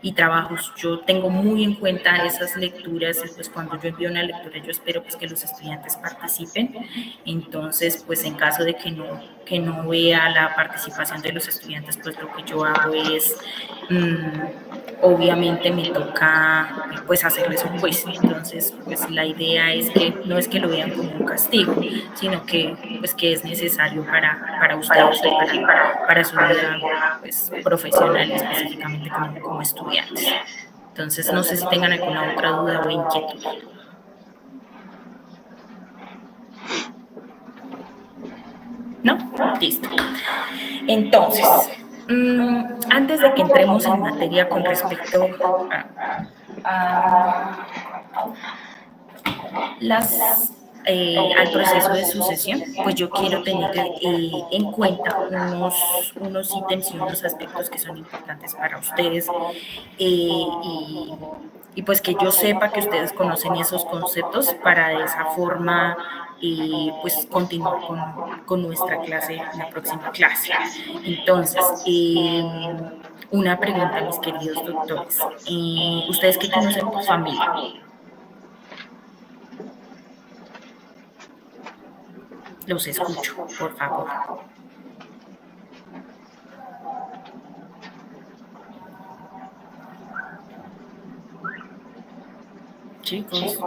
y trabajos. Yo tengo muy en cuenta esas lecturas y pues cuando yo envío una lectura yo espero pues que los estudiantes participen. Entonces pues en caso de que no vea la participación de los estudiantes, pues lo que yo hago es obviamente me toca pues hacerles un quiz. Entonces pues la idea es que no es que lo vean como un castigo, sino que pues que es necesario para ustedes y para su vida pues profesional y específicamente como estudiantes. Entonces no sé si tengan alguna otra duda o inquietud. ¿No? Listo. Entonces, antes de que entremos en materia con respecto a al proceso de sucesión, pues yo quiero tener en cuenta unos ítems y unos aspectos que son importantes para ustedes y pues que yo sepa que ustedes conocen esos conceptos para de esa forma pues continuar con nuestra clase, la próxima clase. Entonces, una pregunta, mis queridos doctores. ¿Ustedes qué conocen por familia? Los escucho, por favor. Chicos.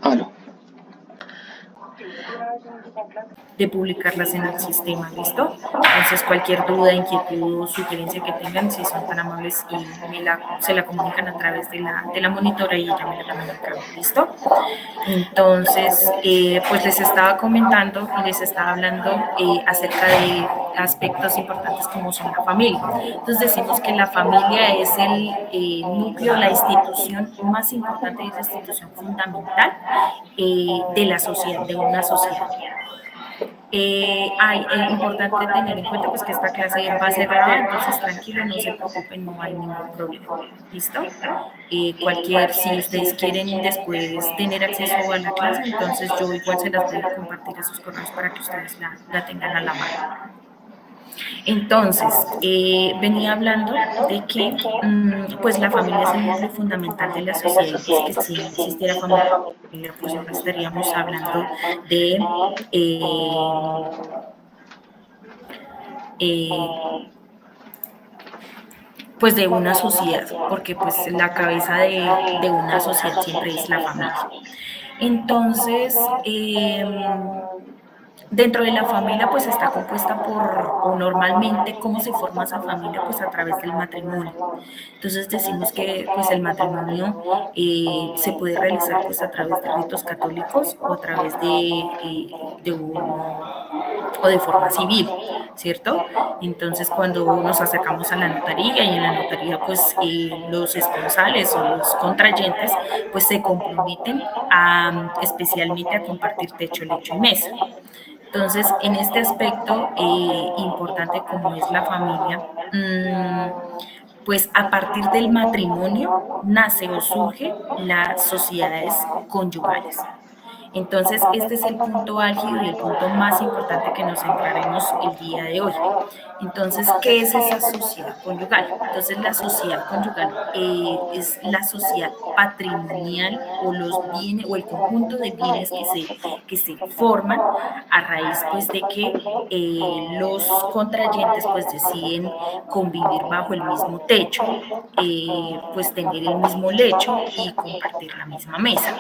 Aló. De publicarlas en el sistema, ¿listo? Entonces cualquier duda, inquietud o sugerencia que tengan, si son tan amables y se la comunican a través de la monitora y ella me la comunica, ¿listo? Entonces, pues les estaba comentando y les estaba hablando acerca de aspectos importantes como son la familia. Entonces decimos que la familia es el núcleo, la institución más importante y la institución fundamental de la sociedad, de una sociedad. Es importante tener en cuenta pues que esta clase va a ser grabada, entonces tranquilo, no se preocupen, no hay ningún problema. ¿Listo? Si ustedes quieren después tener acceso a la clase, entonces yo igual se las voy a compartir a sus correos para que ustedes la tengan a la mano. Entonces, venía hablando de que pues la familia es el núcleo fundamental de la sociedad, y que si no existiera familia, pues no estaríamos hablando de pues de una sociedad, porque pues la cabeza de una sociedad siempre es la familia. Entonces, dentro de la familia pues está compuesta o normalmente cómo se forma esa familia pues a través del matrimonio. Entonces decimos que pues el matrimonio se puede realizar pues a través de ritos católicos o a través o de forma civil, ¿cierto? Entonces cuando nos acercamos a la notaría y en la notaría pues los esponsales o los contrayentes pues se comprometen especialmente a compartir techo, lecho y mesa. Entonces, en este aspecto importante como es la familia, pues a partir del matrimonio nace o surge las sociedades conyugales. Entonces, este es el punto álgido y el punto más importante que nos centraremos el día de hoy. Entonces, ¿qué es esa sociedad conyugal? Entonces, la sociedad conyugal es la sociedad patrimonial o los bienes o el conjunto de bienes que se forman a raíz pues de que los contrayentes pues deciden convivir bajo el mismo techo, pues tener el mismo lecho y compartir la misma mesa.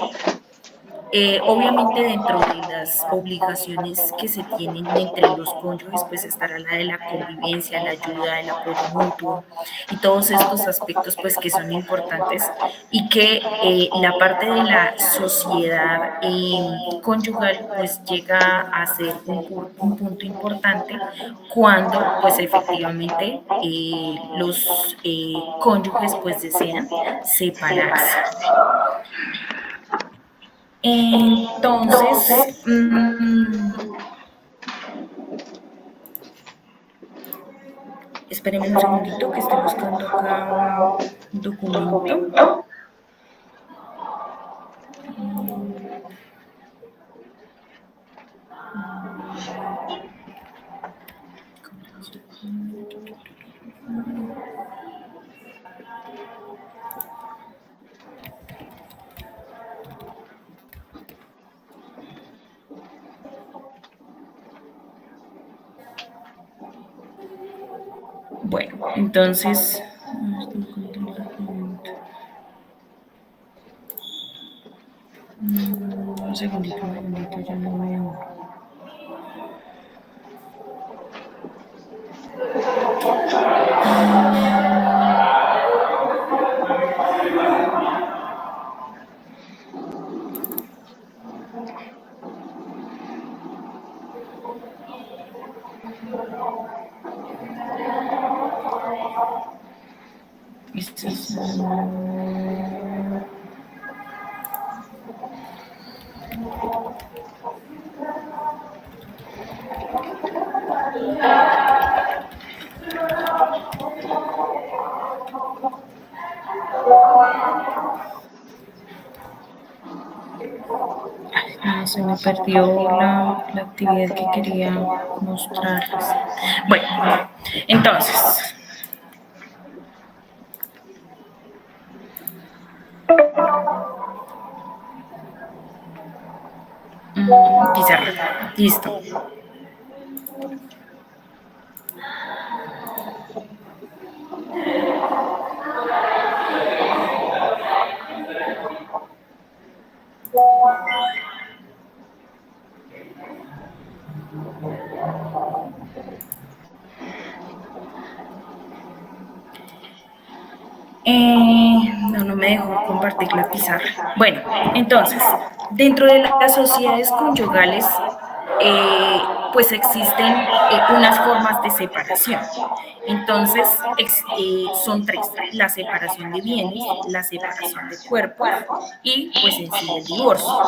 Obviamente dentro de las obligaciones que se tienen entre los cónyuges, pues estará la de la convivencia, la ayuda, el apoyo mutuo y todos estos aspectos pues que son importantes y que la parte de la sociedad conyugal pues llega a ser un punto importante cuando pues efectivamente los cónyuges pues desean separarse. Entonces, espérenme un segundito que estoy buscando acá un documento. Bueno, entonces, un segundito, ya no veo. Este es, se me perdió la actividad que quería mostrarles. Bueno, entonces, pizarra, listo. No me dejó compartir la pizarra. Bueno, entonces, dentro de las sociedades conyugales, pues existen unas formas de separación. Entonces, son tres: la separación de bienes, la separación de cuerpos y, pues en sí, el divorcio.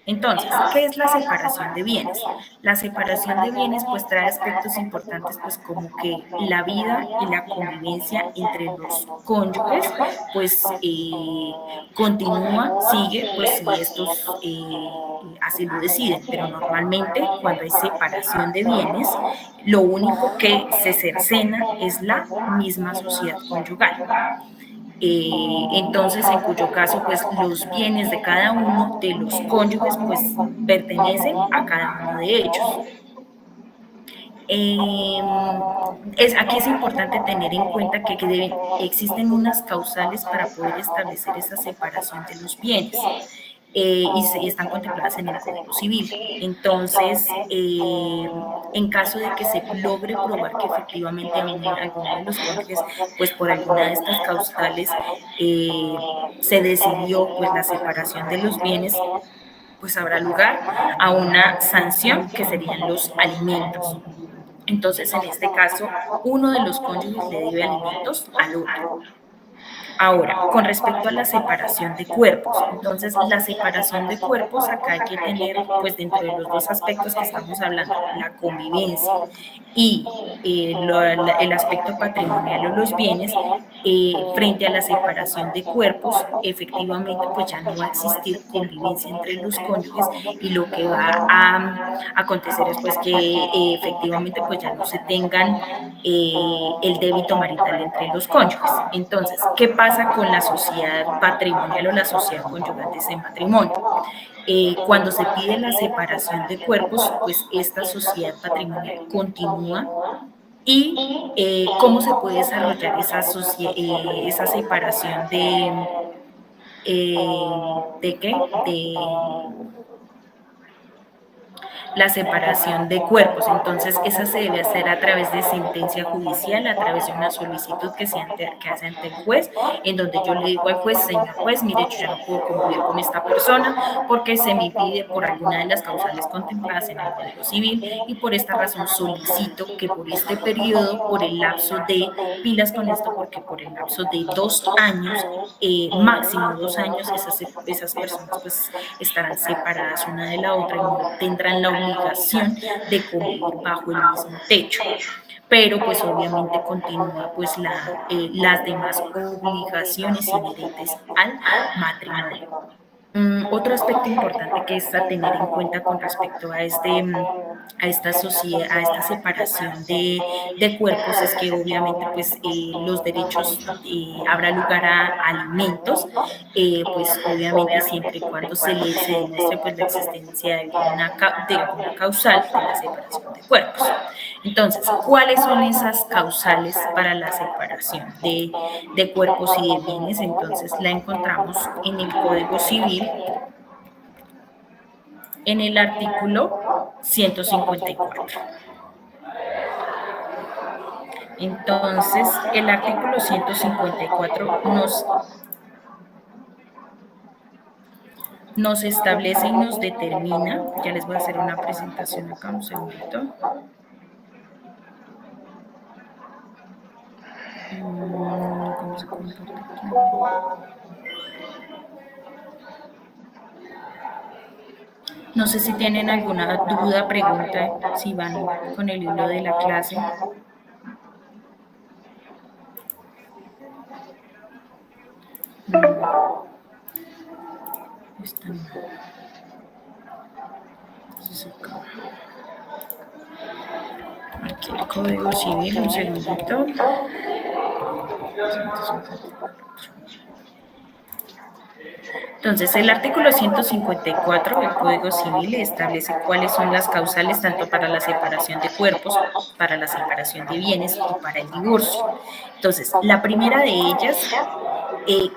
Entonces, ¿qué es la separación de bienes? La separación de bienes pues trae aspectos importantes pues como que la vida y la convivencia entre los cónyuges pues continúa, sigue pues si estos así lo deciden, pero normalmente cuando hay separación de bienes lo único que se cercena es la misma sociedad conyugal. Entonces, en cuyo caso, pues los bienes de cada uno de los cónyuges, pues pertenecen a cada uno de ellos. Aquí es importante tener en cuenta que existen unas causales para poder establecer esa separación de los bienes. Y están contempladas en el Código Civil. Entonces, en caso de que se logre probar que efectivamente alguno de los cónyuges, pues por alguna de estas causales, se decidió pues la separación de los bienes, pues habrá lugar a una sanción que serían los alimentos. Entonces, en este caso, uno de los cónyuges le debe alimentos al otro. Ahora, con respecto a la separación de cuerpos, entonces la separación de cuerpos acá hay que tener, pues dentro de los dos aspectos que estamos hablando, la convivencia y el aspecto patrimonial o los bienes, frente a la separación de cuerpos, efectivamente pues ya no va a existir convivencia entre los cónyuges y lo que va a acontecer es pues que efectivamente pues ya no se tengan el débito marital entre los cónyuges. Entonces, ¿qué pasa con la sociedad patrimonial o la sociedad conyugal de ese matrimonio? Cuando se pide la separación de cuerpos, pues esta sociedad patrimonial continúa. Y cómo se puede desarrollar esa separación ¿de qué? la separación de cuerpos. Entonces, esa se debe hacer a través de sentencia judicial, a través de una solicitud que hace ante el juez, en donde yo le digo al juez, señor juez, mire, yo ya no puedo convivir con esta persona porque se me impide por alguna de las causales contempladas en el Código Civil y por esta razón solicito que por este periodo, por el lapso de, pilas con esto, porque por el lapso de 2 años, máximo 2 años, esas personas pues estarán separadas una de la otra y no tendrán la obligación de convivir bajo el mismo techo, pero pues obviamente continúa pues las demás obligaciones inherentes al matrimonio. Otro aspecto importante que es a tener en cuenta con respecto a esta sociedad, a esta separación de cuerpos es que obviamente pues los derechos habrá lugar a alimentos, pues obviamente siempre y cuando se demuestre pues la existencia de alguna causal de la separación de cuerpos. Entonces, ¿cuáles son esas causales para la separación de cuerpos y de bienes? Entonces, la encontramos en el Código Civil, en el artículo 154. Entonces, el artículo 154 nos establece y nos determina, ya les voy a hacer una presentación acá, un segundito. ¿Cómo se comparte aquí? No sé si tienen alguna duda, pregunta, si van con el hilo de la clase. Esta no. Entonces acá. Aquí el Código Civil, un segundito. Entonces, el artículo 154 del Código Civil establece cuáles son las causales tanto para la separación de cuerpos, para la separación de bienes y para el divorcio. Entonces, la primera de ellas,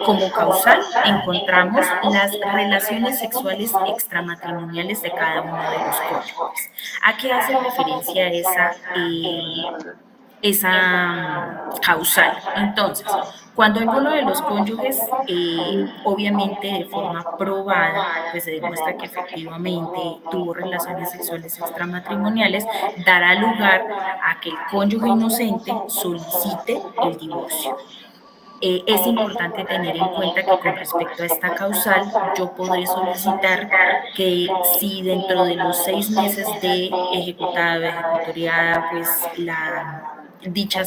como causal, encontramos las relaciones sexuales extramatrimoniales de cada uno de los cónyuges. ¿A qué hace referencia esa causal? Entonces, cuando alguno de los cónyuges, obviamente de forma probada, pues se demuestra que efectivamente tuvo relaciones sexuales extramatrimoniales, dará lugar a que el cónyuge inocente solicite el divorcio. Es importante tener en cuenta que con respecto a esta causal, yo podré solicitar que si dentro de los 6 meses de ejecutoriada, pues dicha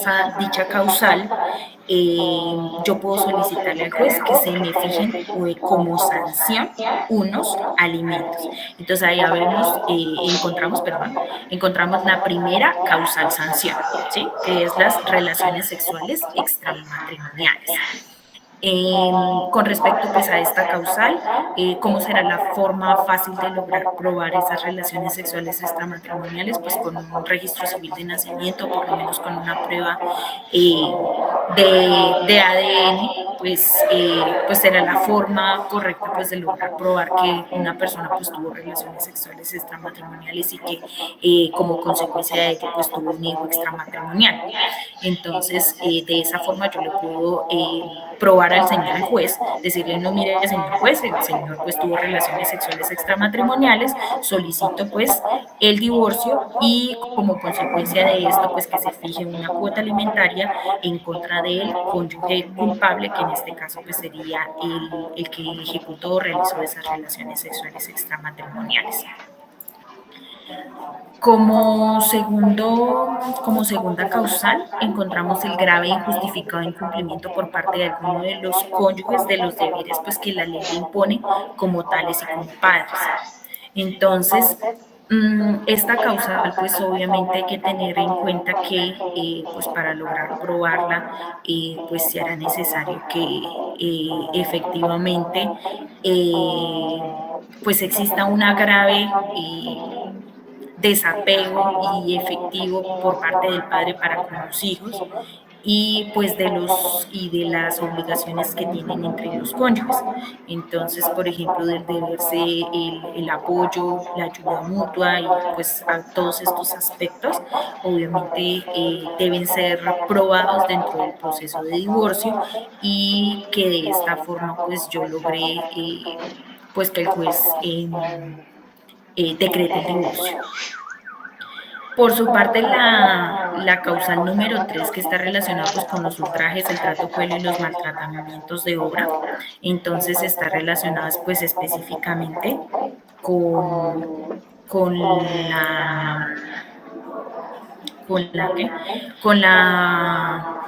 causal, yo puedo solicitarle al juez que se me fijen como sanción unos alimentos. Entonces ahí encontramos la primera causal sanción, ¿sí? Que es las relaciones sexuales extramatrimoniales. Con respecto pues a esta causal, ¿cómo será la forma fácil de lograr probar esas relaciones sexuales extramatrimoniales? Pues con un registro civil de nacimiento, por lo menos con una prueba de ADN, pues será la forma correcta pues de lograr probar que una persona pues tuvo relaciones sexuales extramatrimoniales y que como consecuencia de ello pues tuvo un hijo extramatrimonial. Entonces, de esa forma yo le puedo probar al señor juez, decirle, no, mire, señor juez, el señor pues tuvo relaciones sexuales extramatrimoniales, solicito pues el divorcio y como consecuencia de esto pues que se fije una cuota alimentaria en contra del cónyuge culpable, que en este caso pues sería el que ejecutó o realizó esas relaciones sexuales extramatrimoniales. Como segunda causal, encontramos el grave e injustificado incumplimiento por parte de alguno de los cónyuges de los deberes pues, que la ley le impone como tales y como padres. Entonces, esta causal, pues obviamente hay que tener en cuenta que pues para lograr probarla, pues será necesario que efectivamente pues exista una grave desapego y efectivo por parte del padre para con los hijos, y pues de las obligaciones que tienen entre los cónyuges. Entonces, por ejemplo, del deberse el apoyo, la ayuda mutua y pues a todos estos aspectos, obviamente deben ser probados dentro del proceso de divorcio y que de esta forma pues yo logré pues que el juez decrete el divorcio. Por su parte, la causal número 3, que está relacionada pues, con los ultrajes, el trato cruel y los maltratamientos de obra, entonces está relacionada pues, específicamente con la con la que con la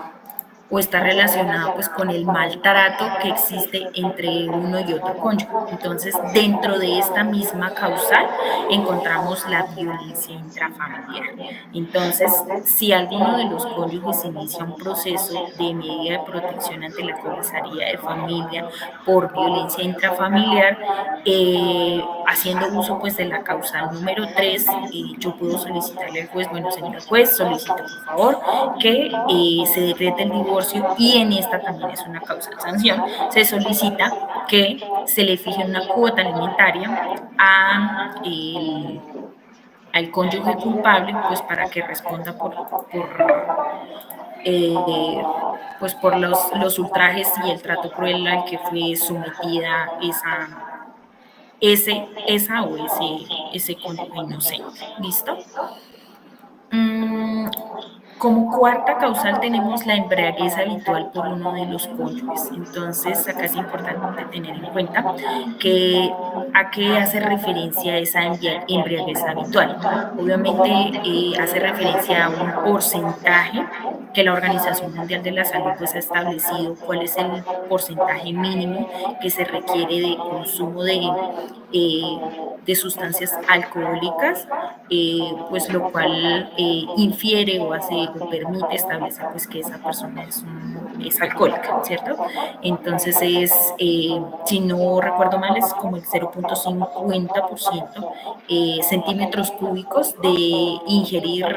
o está relacionada pues con el maltrato que existe entre uno y otro cónyuge. Entonces, dentro de esta misma causal encontramos la violencia intrafamiliar. Entonces, si alguno de los cónyuges inicia un proceso de medida de protección ante la comisaría de familia por violencia intrafamiliar, haciendo uso pues de la causal número 3, yo puedo solicitarle al juez, bueno, señor juez, solicito por favor que se decrete el divorcio y en esta también es una causal sanción. Se solicita que se le fije una cuota alimentaria al cónyuge culpable, pues para que responda eh, pues por los ultrajes y el trato cruel al que fue sometida ese cónyuge inocente. ¿Listo? Mm, Como cuarta causal tenemos la embriaguez habitual por uno de los cónyuges. Entonces, acá es importante tener en cuenta que a qué hace referencia esa embriaguez habitual. Obviamente hace referencia a un porcentaje que la Organización Mundial de la Salud pues, ha establecido cuál es el porcentaje mínimo que se requiere de consumo de sustancias alcohólicas, pues lo cual infiere o hace o permite establecer pues que esa persona es alcohólica, ¿cierto? Entonces si no recuerdo mal, es como el 0.50% centímetros cúbicos de ingerir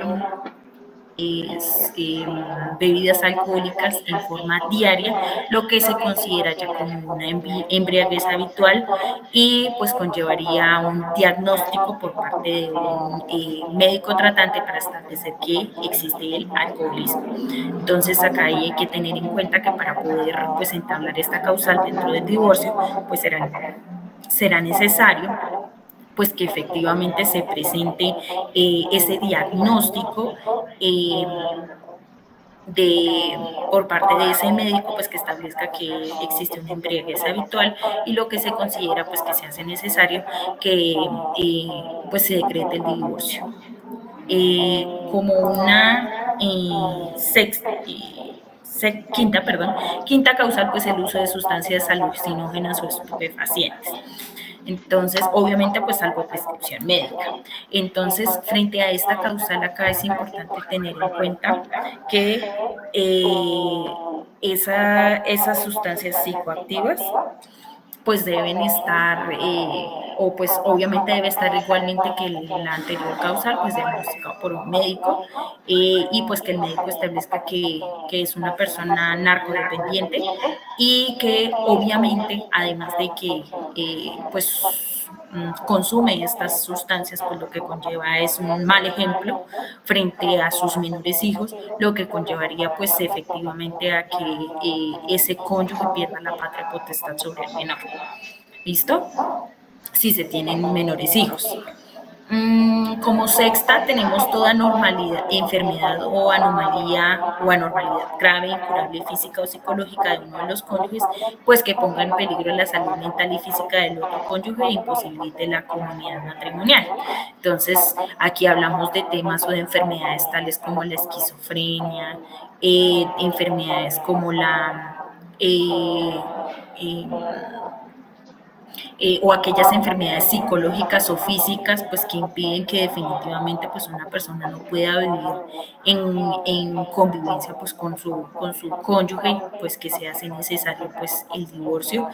bebidas alcohólicas en forma diaria, lo que se considera ya como una embriaguez habitual y pues conllevaría un diagnóstico por parte de un médico tratante para establecer que existe el alcoholismo. Entonces acá hay que tener en cuenta que para poder pues entablar esta causal dentro del divorcio pues será necesario pues que efectivamente se presente ese diagnóstico por parte de ese médico, pues que establezca que existe una embriaguez habitual y lo que se considera pues que se hace necesario que pues se decrete el divorcio. Como una quinta causal, pues el uso de sustancias alucinógenas o estupefacientes. Entonces, obviamente, pues salvo prescripción médica. Entonces, frente a esta causal, acá es importante tener en cuenta que esas sustancias psicoactivas pues deben estar, o pues obviamente debe estar igualmente que la anterior causal, pues diagnosticado por un médico, y pues que el médico establezca que es una persona narcodependiente y que obviamente, además de que pues consume estas sustancias, pues lo que conlleva es un mal ejemplo frente a sus menores hijos, lo que conllevaría pues efectivamente a que ese cónyuge pierda la patria potestad sobre el menor. ¿Listo? Si se tienen menores hijos. Como sexta tenemos toda normalidad, enfermedad o anormalidad grave, incurable física o psicológica de uno de los cónyuges, pues que ponga en peligro la salud mental y física del otro cónyuge e imposibilite la comunidad matrimonial. Entonces, aquí hablamos de temas o de enfermedades tales como la esquizofrenia, enfermedades como eh, o aquellas enfermedades psicológicas o físicas pues que impiden que definitivamente pues una persona no pueda vivir en convivencia pues con su cónyuge, pues que se hace necesario pues el divorcio,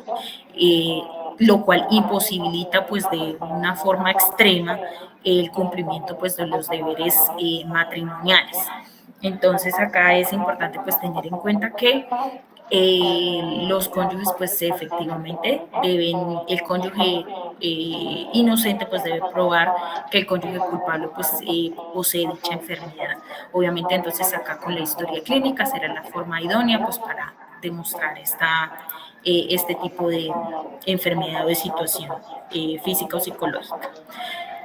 lo cual imposibilita pues de una forma extrema el cumplimiento pues de los deberes matrimoniales. Entonces acá es importante pues tener en cuenta que los cónyuges pues efectivamente deben, el cónyuge inocente pues debe probar que el cónyuge culpable pues posee dicha enfermedad. Obviamente entonces acá con la historia clínica será la forma idónea pues para demostrar este tipo de enfermedad o de situación física o psicológica.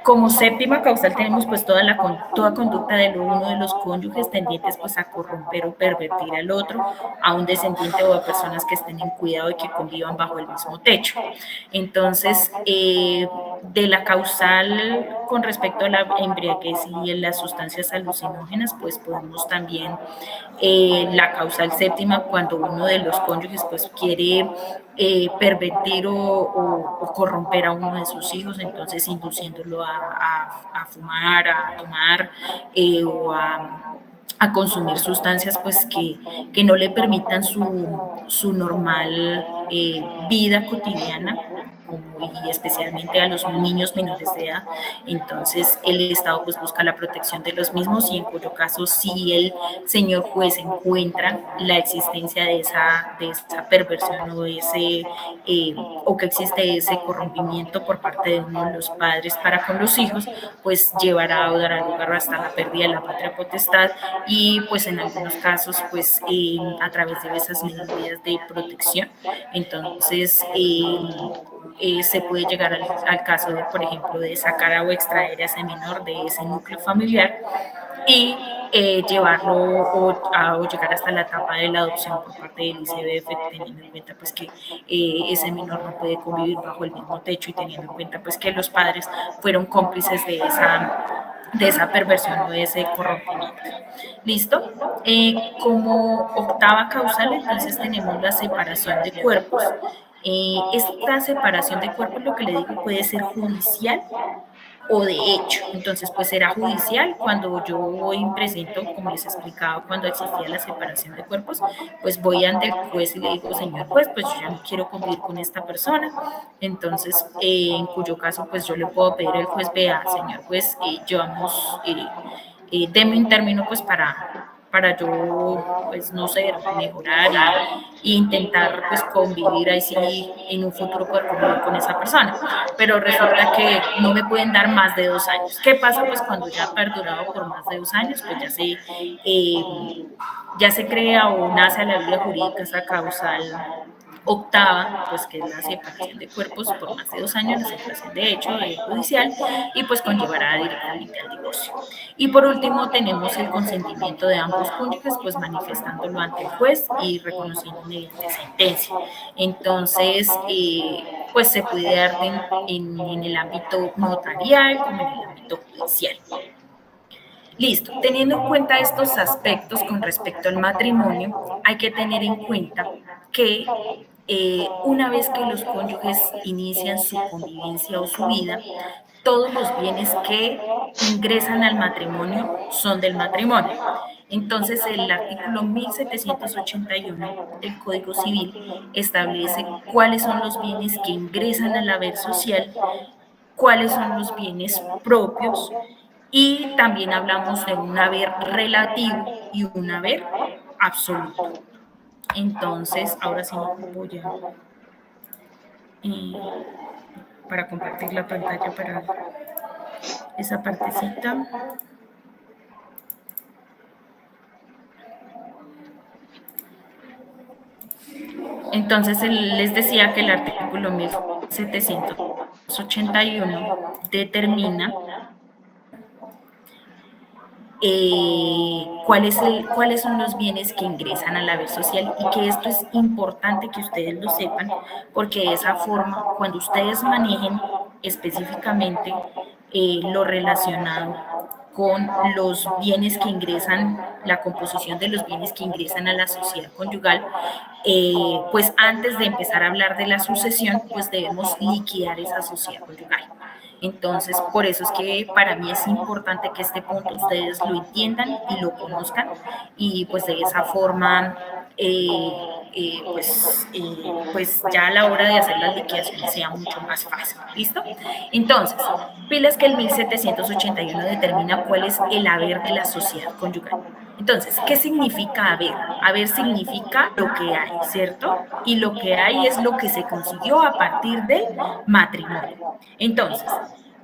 Como séptima causal tenemos pues toda conducta de uno de los cónyuges tendientes pues a corromper o pervertir al otro, a un descendiente o a personas que estén en cuidado y que convivan bajo el mismo techo. Entonces, de la causal con respecto a la embriaguez y en las sustancias alucinógenas, pues podemos también la causal séptima cuando uno de los cónyuges pues quiere pervertir o corromper a uno de sus hijos, entonces induciéndolo a fumar, a tomar a consumir sustancias pues que no le permitan su normal vida cotidiana y especialmente a los niños menores de edad. Entonces el Estado pues busca la protección de los mismos y en cuyo caso si el señor juez encuentra la existencia de esa perversión o que existe ese corrompimiento por parte de uno de los padres para con los hijos, pues llevará o dará lugar hasta la pérdida de la patria potestad y pues en algunos casos pues a través de esas medidas de protección. Entonces se puede llegar al caso de, por ejemplo, de sacar o extraer a ese menor de ese núcleo familiar y llevarlo o llegar hasta la etapa de la adopción por parte del ICBF, teniendo en cuenta pues que ese menor no puede convivir bajo el mismo techo y teniendo en cuenta pues que los padres fueron cómplices de esa perversión o de ese corrompimiento. ¿Listo? Como octava causal, entonces tenemos la separación de cuerpos. Esta separación de cuerpos, lo que le digo, puede ser judicial o de hecho. Entonces, pues será judicial cuando yo voy y presento, como les explicaba, cuando existía la separación de cuerpos, pues voy ante el juez y le digo, señor juez, pues yo ya no quiero convivir con esta persona. Entonces, en cuyo caso, pues yo le puedo pedir al juez, vea, señor juez, llevamos, deme un término pues para yo, pues no sé, mejorar y intentar pues convivir ahí sí en un futuro poder convivir con esa persona. Pero resulta que no me pueden dar más de 2 años. ¿Qué pasa pues cuando ya ha perdurado por más de 2 años? Pues ya se crea o nace a la vida jurídica esa causal octava, pues que es la separación de cuerpos por más de 2 años, la separación de hecho judicial, y pues conllevará directamente al divorcio. Y por último tenemos el consentimiento de ambos cónyuges, pues manifestándolo ante el juez y reconociendo mediante sentencia. Entonces, pues se puede dar en el ámbito notarial como en el ámbito judicial. Listo, teniendo en cuenta estos aspectos con respecto al matrimonio, hay que tener en cuenta que una vez que los cónyuges inician su convivencia o su vida, todos los bienes que ingresan al matrimonio son del matrimonio. Entonces, el artículo 1781 del Código Civil establece cuáles son los bienes que ingresan al haber social, cuáles son los bienes propios y también hablamos de un haber relativo y un haber absoluto. Entonces, ahora sí voy a para compartir la pantalla para esa partecita. Entonces, les decía que el artículo 1781 determina cuáles son los bienes que ingresan al haber social y que esto es importante que ustedes lo sepan porque de esa forma, cuando ustedes manejen específicamente lo relacionado con los bienes que ingresan, la composición de los bienes que ingresan a la sociedad conyugal, pues antes de empezar a hablar de la sucesión, pues debemos liquidar esa sociedad conyugal. Entonces, por eso es que para mí es importante que este punto ustedes lo entiendan y lo conozcan y pues de esa forma, pues ya a la hora de hacer las liquidaciones sea mucho más fácil. ¿Listo? Entonces, pilas que el 1781 determina cuál es el haber de la sociedad conyugal. Entonces, ¿qué significa haber? Haber significa lo que hay, ¿cierto? Y lo que hay es lo que se consiguió a partir del matrimonio. Entonces,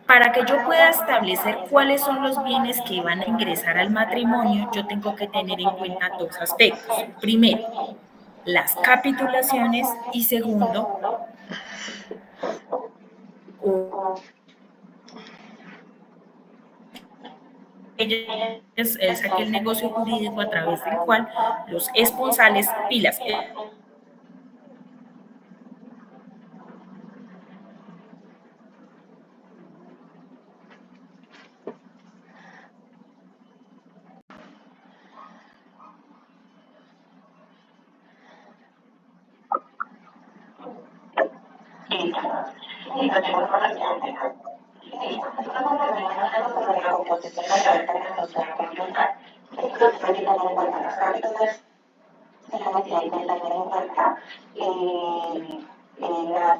para que yo pueda establecer cuáles son los bienes que van a ingresar al matrimonio, yo tengo que tener en cuenta dos aspectos. Primero, las capitulaciones y segundo, es aquel negocio jurídico a través del cual los esponsales pilas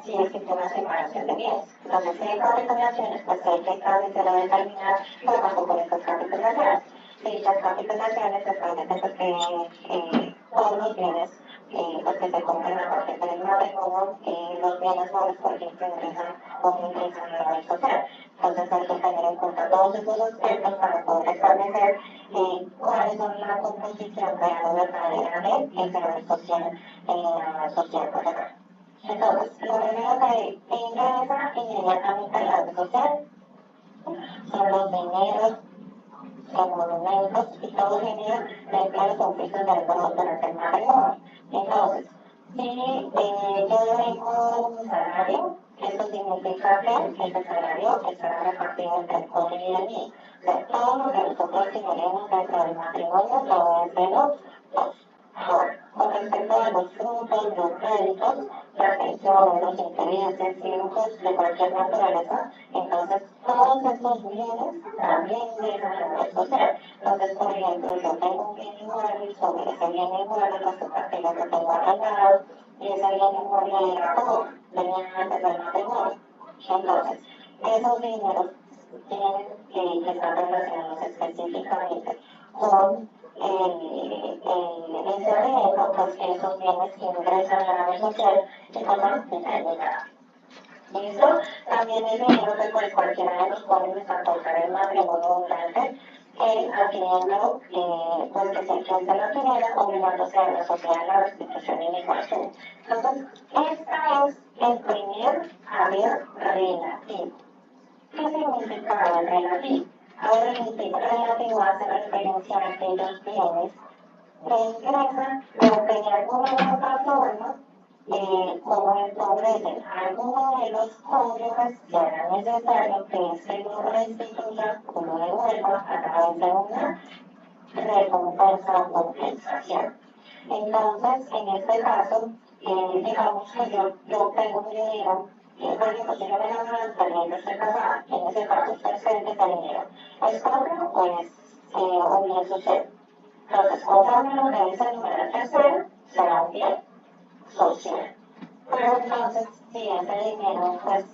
si existe una separación de bienes. Entonces, si hay capitulaciones, pues hay que establecer o determinar qué pasó con estas capitulaciones. Dichas capitulaciones establecen pues, que todos los bienes pues, que se compran a partir del matrimonio, los bienes móviles, por ejemplo, ingresan o no ingresan a la red social. Entonces hay que tener en cuenta todos esos aspectos para poder establecer cuáles son la composición real o verdadera del deber social en la sociedad. Entonces, lo primero que ingresa inmediatamente a la red social son los dineros, los monumentos y todo dinero de empleos o oficios del gobierno durante el matrimonio. Entonces, si yo tengo un salario, eso significa que ese salario estará repartido entre el cónyuge y el mío. O sea, todo lo que nosotros tenemos dentro del matrimonio lo es de los dos. Ahora, con respecto a los frutos, los créditos, las pensiones, los intereses y lujos de cualquier naturaleza, entonces todos estos bienes también ingresan a la red social. Entonces, por ejemplo, yo tengo un bien inmueble, sobre ese bien inmueble resulta que yo lo tengo arrendado y ese bien inmueble era todo, venía antes del matrimonio. Entonces, esos dineros tienen que estar relacionados específicamente con ese riesgo, pues esos bienes que ingresan a la red social y pasan determinadas. ¿Listo? También el dinero que pues cualquiera de los cónyuges a tocar el matrimonio durante adquiriendo, pues que se lo adquiriera, obligándose a la sociedad a la restitución y liquidación. Entonces, esta es el primer haber relativo. ¿Qué significa haber relativo? Haber relativo hace referencia a aquellos bienes que ingresan, pero que de alguna u otra forma, como empobrecen a alguno de los cónyuges, será necesario que éste lo restituya o lo devuelva a través de una recompensa o compensación. Entonces, en este caso, digamos que yo tengo un dinero, por ejemplo, si yo me gano también yo estoy casada, en ese caso usted se ese dinero. ¿Es propio o es un bien social? Entonces, conforme lo que dice el número tercero, será un bien social. Pero entonces, si ese dinero, pues,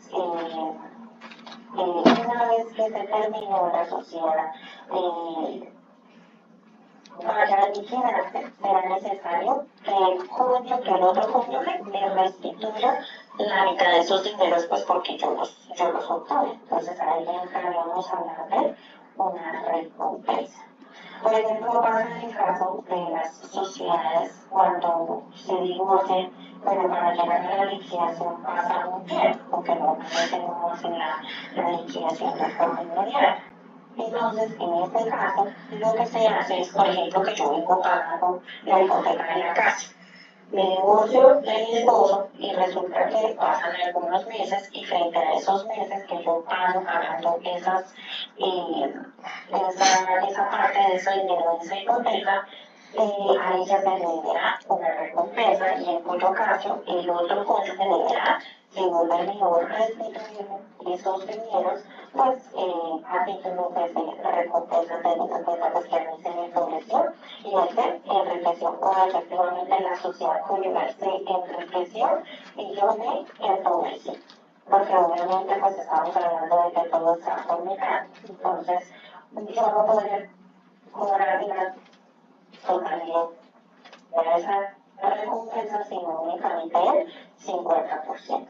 una vez que se terminó la sociedad, para liquidarse, será necesario que el otro cónyuge me restituya la mitad de esos dineros, pues porque yo los obtuve. Entonces ahí entraríamos a hablar de una recompensa. Por ejemplo, pasa en el caso de las sociedades cuando se divorcian, pero para llegar a la liquidación pasa un tiempo, porque normalmente no hacen la liquidación de forma inmediata. Entonces, en este caso, lo que se hace es, por ejemplo, que yo vengo pagando la hipoteca de la casa. Me divorcio de mi esposo y resulta que pasan algunos meses y frente a esos meses que yo pago pagando esa parte de ese dinero de esa hipoteca, ahí ya se deberá una recompensa y en cuyo caso el otro cónyuge deberá, según el mejor restituir esos dineros, pues a título pues, de recompensa teniendo en cuenta pues, que a mí se me empobreció y él se enriqueció o efectivamente la sociedad conyugal se enriqueció y yo me empobrecí. Porque obviamente pues estamos hablando de que todo está por mitad, entonces yo no podría cobrar totalidad de esa recompensa, sino únicamente el 50%.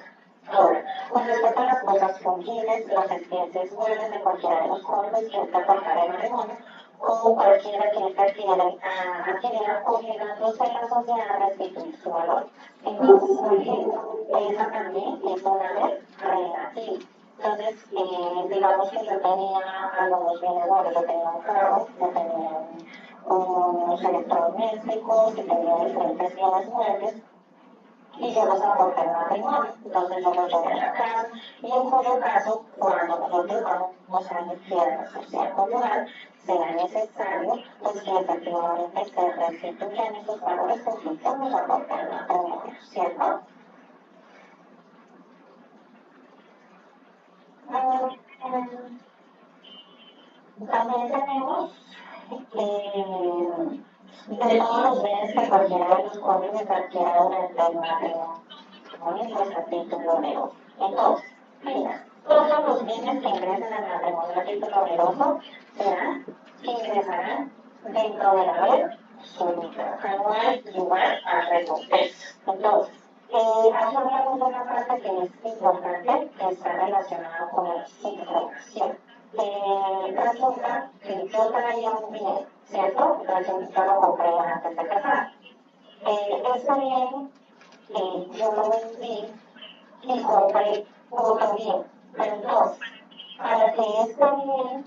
Ahora, con respecto a las cosas fungibles, las especies muebles de cualquiera de los códigos que esta portar el matrimonio, o cualquiera que esta adquiera obligándose a la sociedad a restituir su valor. Entonces, por ejemplo, esa también es una ley relativa. Entonces, digamos que yo tenía algunos bienes muebles, yo tenía un carro, yo tenía unos electrodomésticos, y tenía diferentes bienes muebles, y yo los aporté al matrimonio. Entonces yo los llevé a la casa, y en cuyo caso, cuando nosotros vamos a iniciar la sociedad cultural, será necesario pues que efectivamente se restituyan esos valores que nosotros aporté al matrimonio, ¿cierto? También tenemos de todos los bienes que cualquiera de los cónyuges adquiera durante el matrimonio, pues a título oneroso. Entonces, mira, todos los bienes que ingresen al matrimonio a título oneroso serán, ingresarán dentro de la red súbita. Acá no hay lugar a recompensa. Entonces, aquí hablamos de una parte que es importante, que está relacionada con la información. Resulta que yo traía un bien, ¿cierto? Entonces yo lo compré antes de casar. Ese bien yo lo vendí y compré otro bien. Pero entonces, para que este bien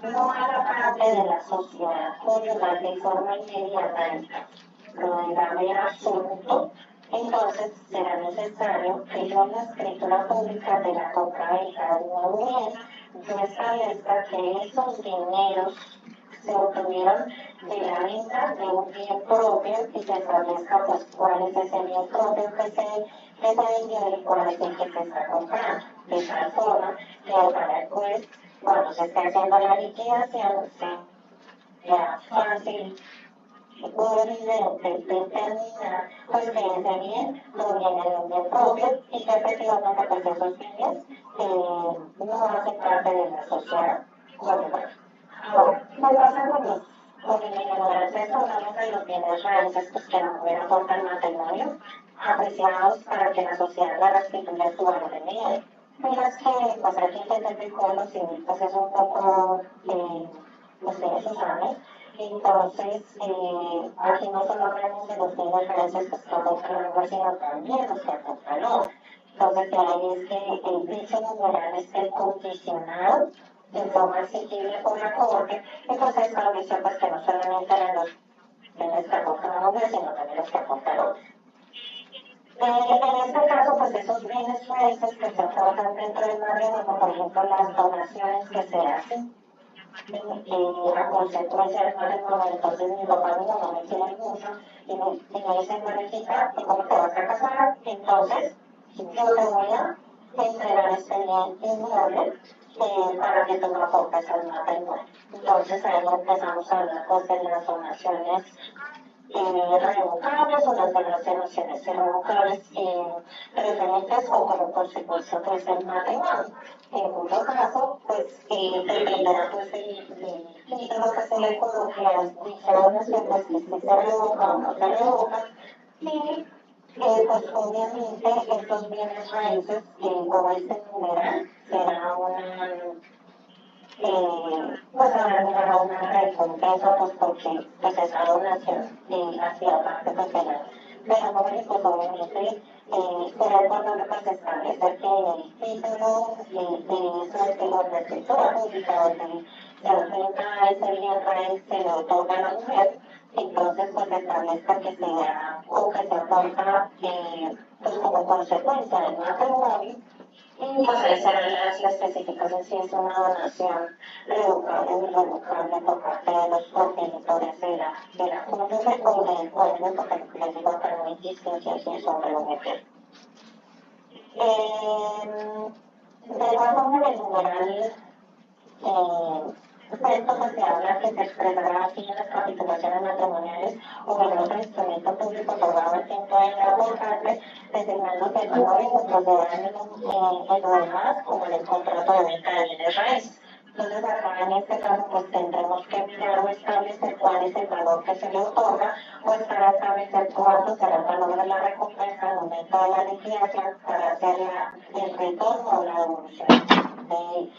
no haga parte de la sociedad conyugal de forma inmediata, lo de grave asunto, entonces será necesario que yo en la escritura pública de la compra-venta de un bien, yo establezca que esos dineros se obtuvieron de la venta de un bien propio y se establezca pues cuál es ese bien propio que se vendió y cuál es el que se está comprando. De tal forma que para el juez, cuando se esté haciendo la liquidación, sea fácil un evidente determinar pues que ese bien proviene de un bien propio y que efectivamente pues esos bienes no hacen parte de la sociedad global. Ahora, ¿qué pasa con el ignorancia? Esto hablamos de los bienes raíces pues, que la mujer aporta al matrimonio, apreciados para que la sociedad le restituya su valor en ella. Pero es que pues aquí se entender con los civiles pues es un poco, ustedes lo saben. Entonces, aquí no solo hablamos de los bienes raíces pues, que aportan la mujer, sino también los que aporta el hombre. Entonces, de ahí es que el dicho numeral es el condicionado de forma exigible por la Corte, entonces estableció pues que no solamente eran los bienes que aportan la mujer, sino también los que aporta el hombre. En este caso, pues esos bienes raíces que se aportan dentro del matrimonio, por ejemplo, las donaciones que se hacen, a consecuencia del matrimonio, entonces mi papá y mi mamá me quieren mucho y me dicen, Mariquita, ¿y cómo te vas a casar? Entonces, yo te voy a entregar este bien inmueble para que tú no aportes al matrimonio. Entonces ahí empezamos a hablar pues, de las donaciones revocables o las donaciones irrevocables referentes o como consecuencia pues del matrimonio. En cuyo caso, pues dependerá pues del título que se le coloque a dicha donación, pues que si se revoca o no se revoca. Y pues obviamente estos bienes raíces, como este numeral, será pues habrá una recompensa pues porque pues esa donación hacía parte pues de la mujer y pues obviamente será importante pues establecer que el título de eso es de la escritura pública donde se otorga ese bien raíz se le otorga a la mujer, entonces pues establezca que se da o que se aporta pues como consecuencia del matrimonio. Y pues ahí serán las especificaciones si es una donación revocable o irrevocable por parte de los progenitores de la cónyuge o del cónyuge, porque les digo que no hay distinción si es hombre o mujer. De igual forma, en el numeral entonces se habla que se expresará así en las capitulaciones matrimoniales o en otro instrumento público otorgado al tiempo de la abordante, designando que el valor y se procederá en lo demás como en el contrato de venta de bienes raíces. Entonces, acá en este caso, pues tendremos que mirar o establecer cuál es el valor que se le otorga, pues para establecer cuánto será el valor de la recompensa al momento de la liquidación para hacer el retorno o la devolución de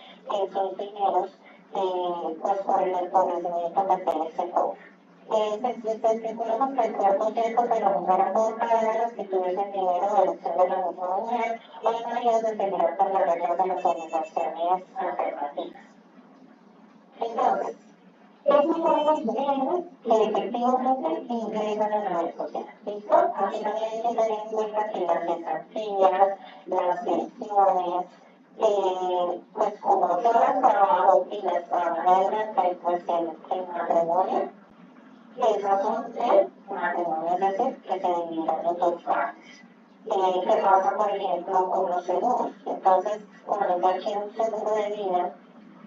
esos dineros, pues por el empobrecimiento material que se cobra. Se estipula que el 3% de la mujer aporta de restituir el dinero de elección de la misma mujer o el marido dependerá por las reglas de las organizaciones alternativas. Entonces, esos son los bienes que efectivamente ingresan a la red social. ¿Listo? Aquí también hay que tener en cuenta que las cesantías, las pensiones, pues como todas las trabajo y las trabajadoras, pues el matrimonio, esas son de matrimonio, es decir, que se dividirán en dos partes. ¿Qué pasa, por ejemplo, con los seguros? Entonces, cuando yo quiero un seguro de vida,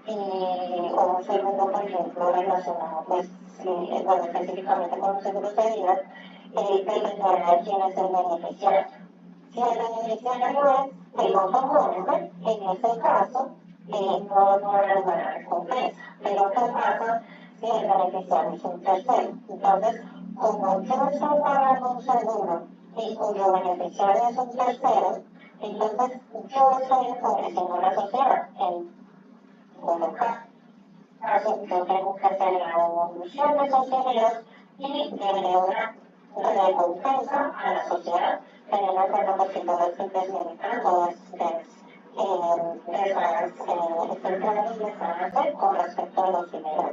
o un segundo, por ejemplo, relacionado, pues, bueno, específicamente con los seguros de vida, dependerá de quién es el beneficiario. Si el beneficiario es el otro cónyuge, en ese caso, no habrá una recompensa. Pero ¿qué pasa si el beneficiario es un tercero? Entonces, como yo estoy pagando un seguro y cuyo beneficiario es un tercero, entonces yo estoy empobreciendo la sociedad. En caso, yo tengo que hacer la devolución de esos dineros y darle una recompensa a la sociedad, teniendo en cuenta porque todo esto es desmeditando, estoy creando un desbalance con respecto a los dineros.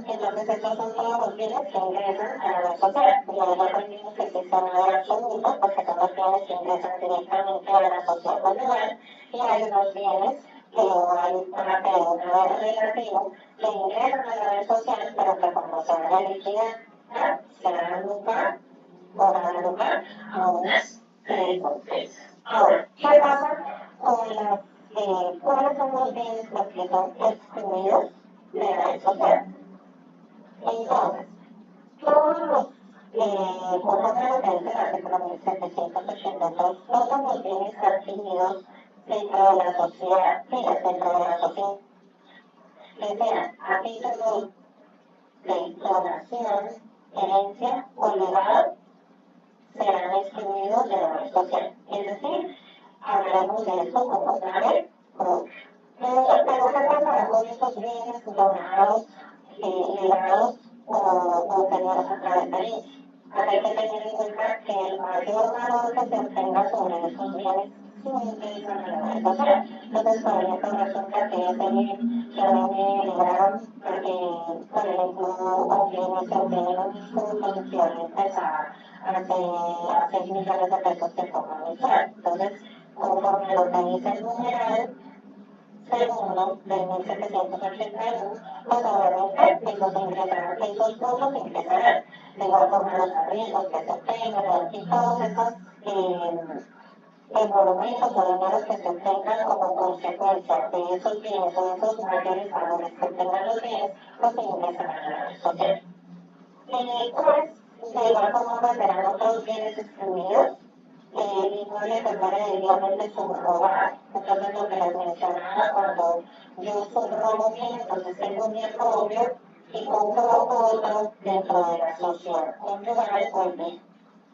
Entonces, estos son todos los bienes que ingresan a la sociedad. Y ahí aprendimos que existe un valor absoluto, porque son los bienes que ingresan directamente a la sociedad conyugal, y hay unos bienes que hay una pregunta relativo que ingresan a la red social, pero que cuando se van a liquidar, se dan lugar o dan lugar a unas recompensas. Ahora, ¿qué pasa con las, cuáles son los bienes los que son excluidos de la red social? Entonces, todos los, conforme a lo que dice el artículo 1782, todos los bienes adquiridos dentro de la sociedad, dentro de la sociedad, que sean a título de donación, herencia o legado, serán excluidos de la red social. Es decir, hablaremos de esto como una red propia. Pero ¿qué pasará con estos bienes donados, legados o tenidos a través de herencia? Hay que tener en cuenta que el mayor valor que se obtenga sobre estos bienes se utilizan en la red social. Entonces, por ejemplo, resulta que ese bien que a mí me libraron, por ejemplo, un bien se obtiene en un discurso equivalentes a 6 millones de pesos que pongo mensual. Entonces, conforme a lo que dice el numeral segundo de 1781, pues obviamente esos fondos ingresarán. De igual forma los arriendos que se obtengan y todos estos monumentos o dineros que se obtengan como consecuencia de esos bienes o de esos mayores valores que obtengan los bienes, pues se ingresarán a la red social. Pues, de igual forma serán otros bienes excluidos, inmuebles que fuera debidamente subrogados. Entonces, lo que les mencionaba, cuando yo subrogo bien, entonces tengo un bien propio y compro otro dentro de la sociedad conyugal o el bien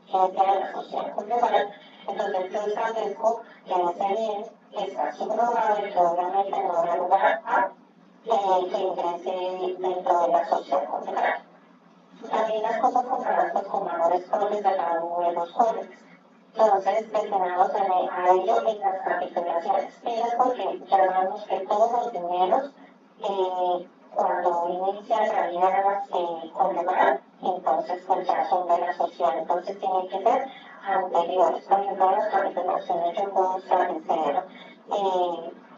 que sea la sociedad conyugal. Entonces, yo establezco que ese bien está subrogado y que obviamente no da lugar a que ingrese dentro de la sociedad conyugal. También las cosas compradas pues, con valores propios de cada uno de los jóvenes. Entonces, destinados a ello en las capitulaciones. Pero es porque ya sabemos que todos los dineros, cuando inicia la vida conyugal, entonces pues ya son de la sociedad. Entonces tienen que ser anteriores. Por ejemplo, las capitulaciones yo puedo establecer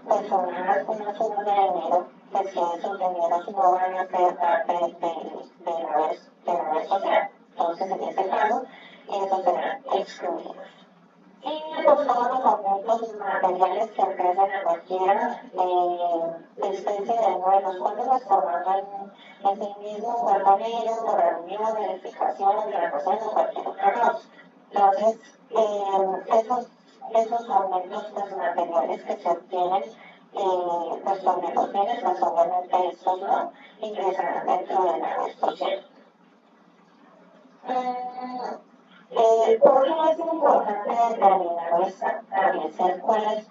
pues una suma de dinero, pues que esos dineros no van a ser parte de la red social. Entonces, en este caso, esos serán excluidos. Y pues todos los aumentos materiales que ofrecen a cualquier especie de nuevos códigos formando en sí mismo un cuerpo negro por reunión, verificación, grabación o cualquier otra cosa. Entonces, esos aumentos pues, materiales que se obtienen pues sobre los bienes, pues obviamente estos no ingresarán dentro de la red social. ¿Por qué es importante determinar o establecer cuáles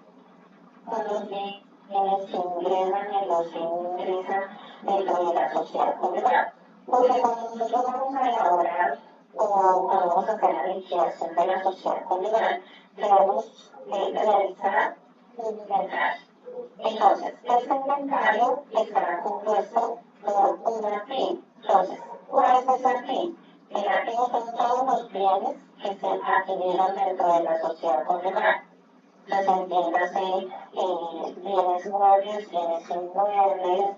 son los bienes que ingresan y los que no ingresan dentro de la sociedad conyugal? Porque cuando nosotros vamos a elaborar o cuando vamos a hacer la liquidación de la sociedad conyugal, debemos realizar un inventario. Entonces, este inventario estará compuesto por un activo. Entonces, ¿cuál es ese activo? El activo son todos los bienes que se adquirieron dentro de la sociedad conyugal. Entonces, entiéndase bienes muebles, bienes inmuebles,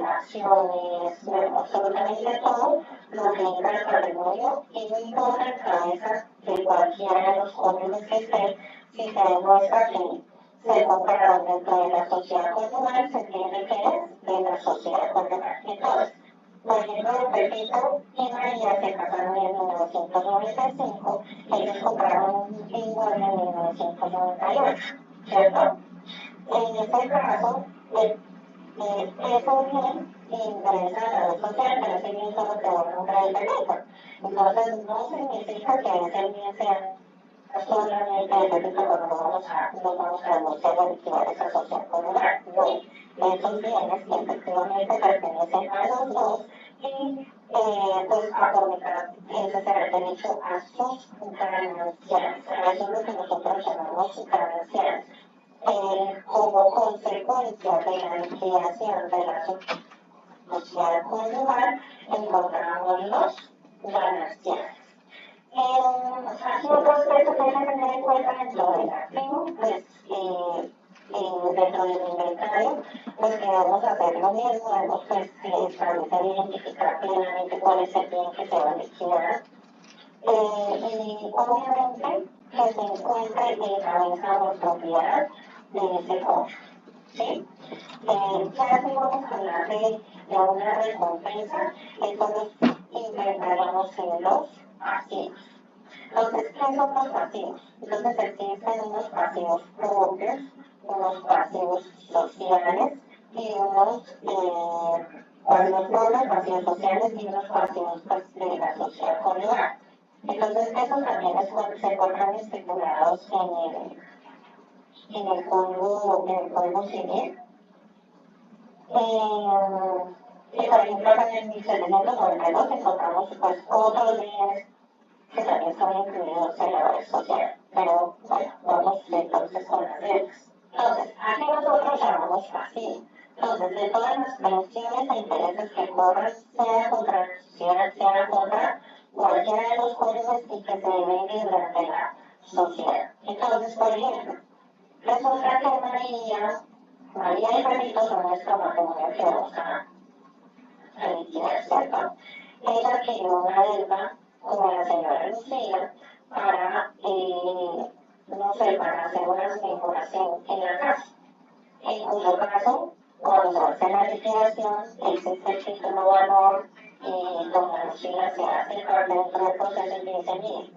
acciones, bueno, absolutamente todo lo que entra al patrimonio y no importa en cabeza de cualquiera de los cónyuges que esté, si se demuestra que se compraron dentro de la sociedad conyugal, se entiende que es de la sociedad conyugal. Entonces, por ejemplo, Pepito y María se casaron en 1995, ellos compraron un inmueble en 1998, ¿cierto? En este caso, eso bien ingresa a la red social, pero ese bien solo te va a comprar el Pepito. Entonces, no significa que ese bien sea solamente el Pepito cuando nos vamos a denunciar o liquidar esa sociedad conyugal. No, esos bienes que efectivamente pertenecen a los dos y pues a comunicar ese será el derecho a sus ganancias. Eso es lo que nosotros llamamos ganancias. Como consecuencia de la liquidación de la sociedad conyugal, encontramos los gananciales. Aquí otro aspecto que hay que tener en cuenta dentro del activo, pues dentro del inventario, pues que debemos hacer lo mismo, debemos pues establecer e identificar plenamente cuál es el bien que se va a liquidar. Y obviamente que se encuentre en cabeza o propiedad de ese cónyuge. ¿Sí? Ya si vamos a hablar de una recompensa, esto nos inventaríamos en los pasivos. Entonces, ¿qué son los pasivos? Entonces existen unos pasivos propios, unos pasivos sociales y unos pasivos propios, pasivos sociales y unos pasivos pues, de la sociedad conyugal. Entonces, esos también se encuentran estipulados en el código civil. Y por ejemplo, en el 1792 encontramos pues, otros bienes que también son incluidos en la red social. Pero bueno, vamos entonces con las reglas. Entonces, aquí nosotros llamamos pasivo. Entonces, de todas las pensiones e intereses que corran, sea contra cualquiera de los códigos y que se deben librar de la sociedad. Entonces, por ejemplo, resulta que María y Pepito son nuestro matrimonio que vamos a liquidar, ¿cierto? Ella adquirió una deuda con la señora Lucía para, no sé, para hacer una mejoración en la casa. En cuyo caso, cuando se hace la liquidación, existe el título valor y doña Lucía se hace cargo dentro del proceso y dice, mire,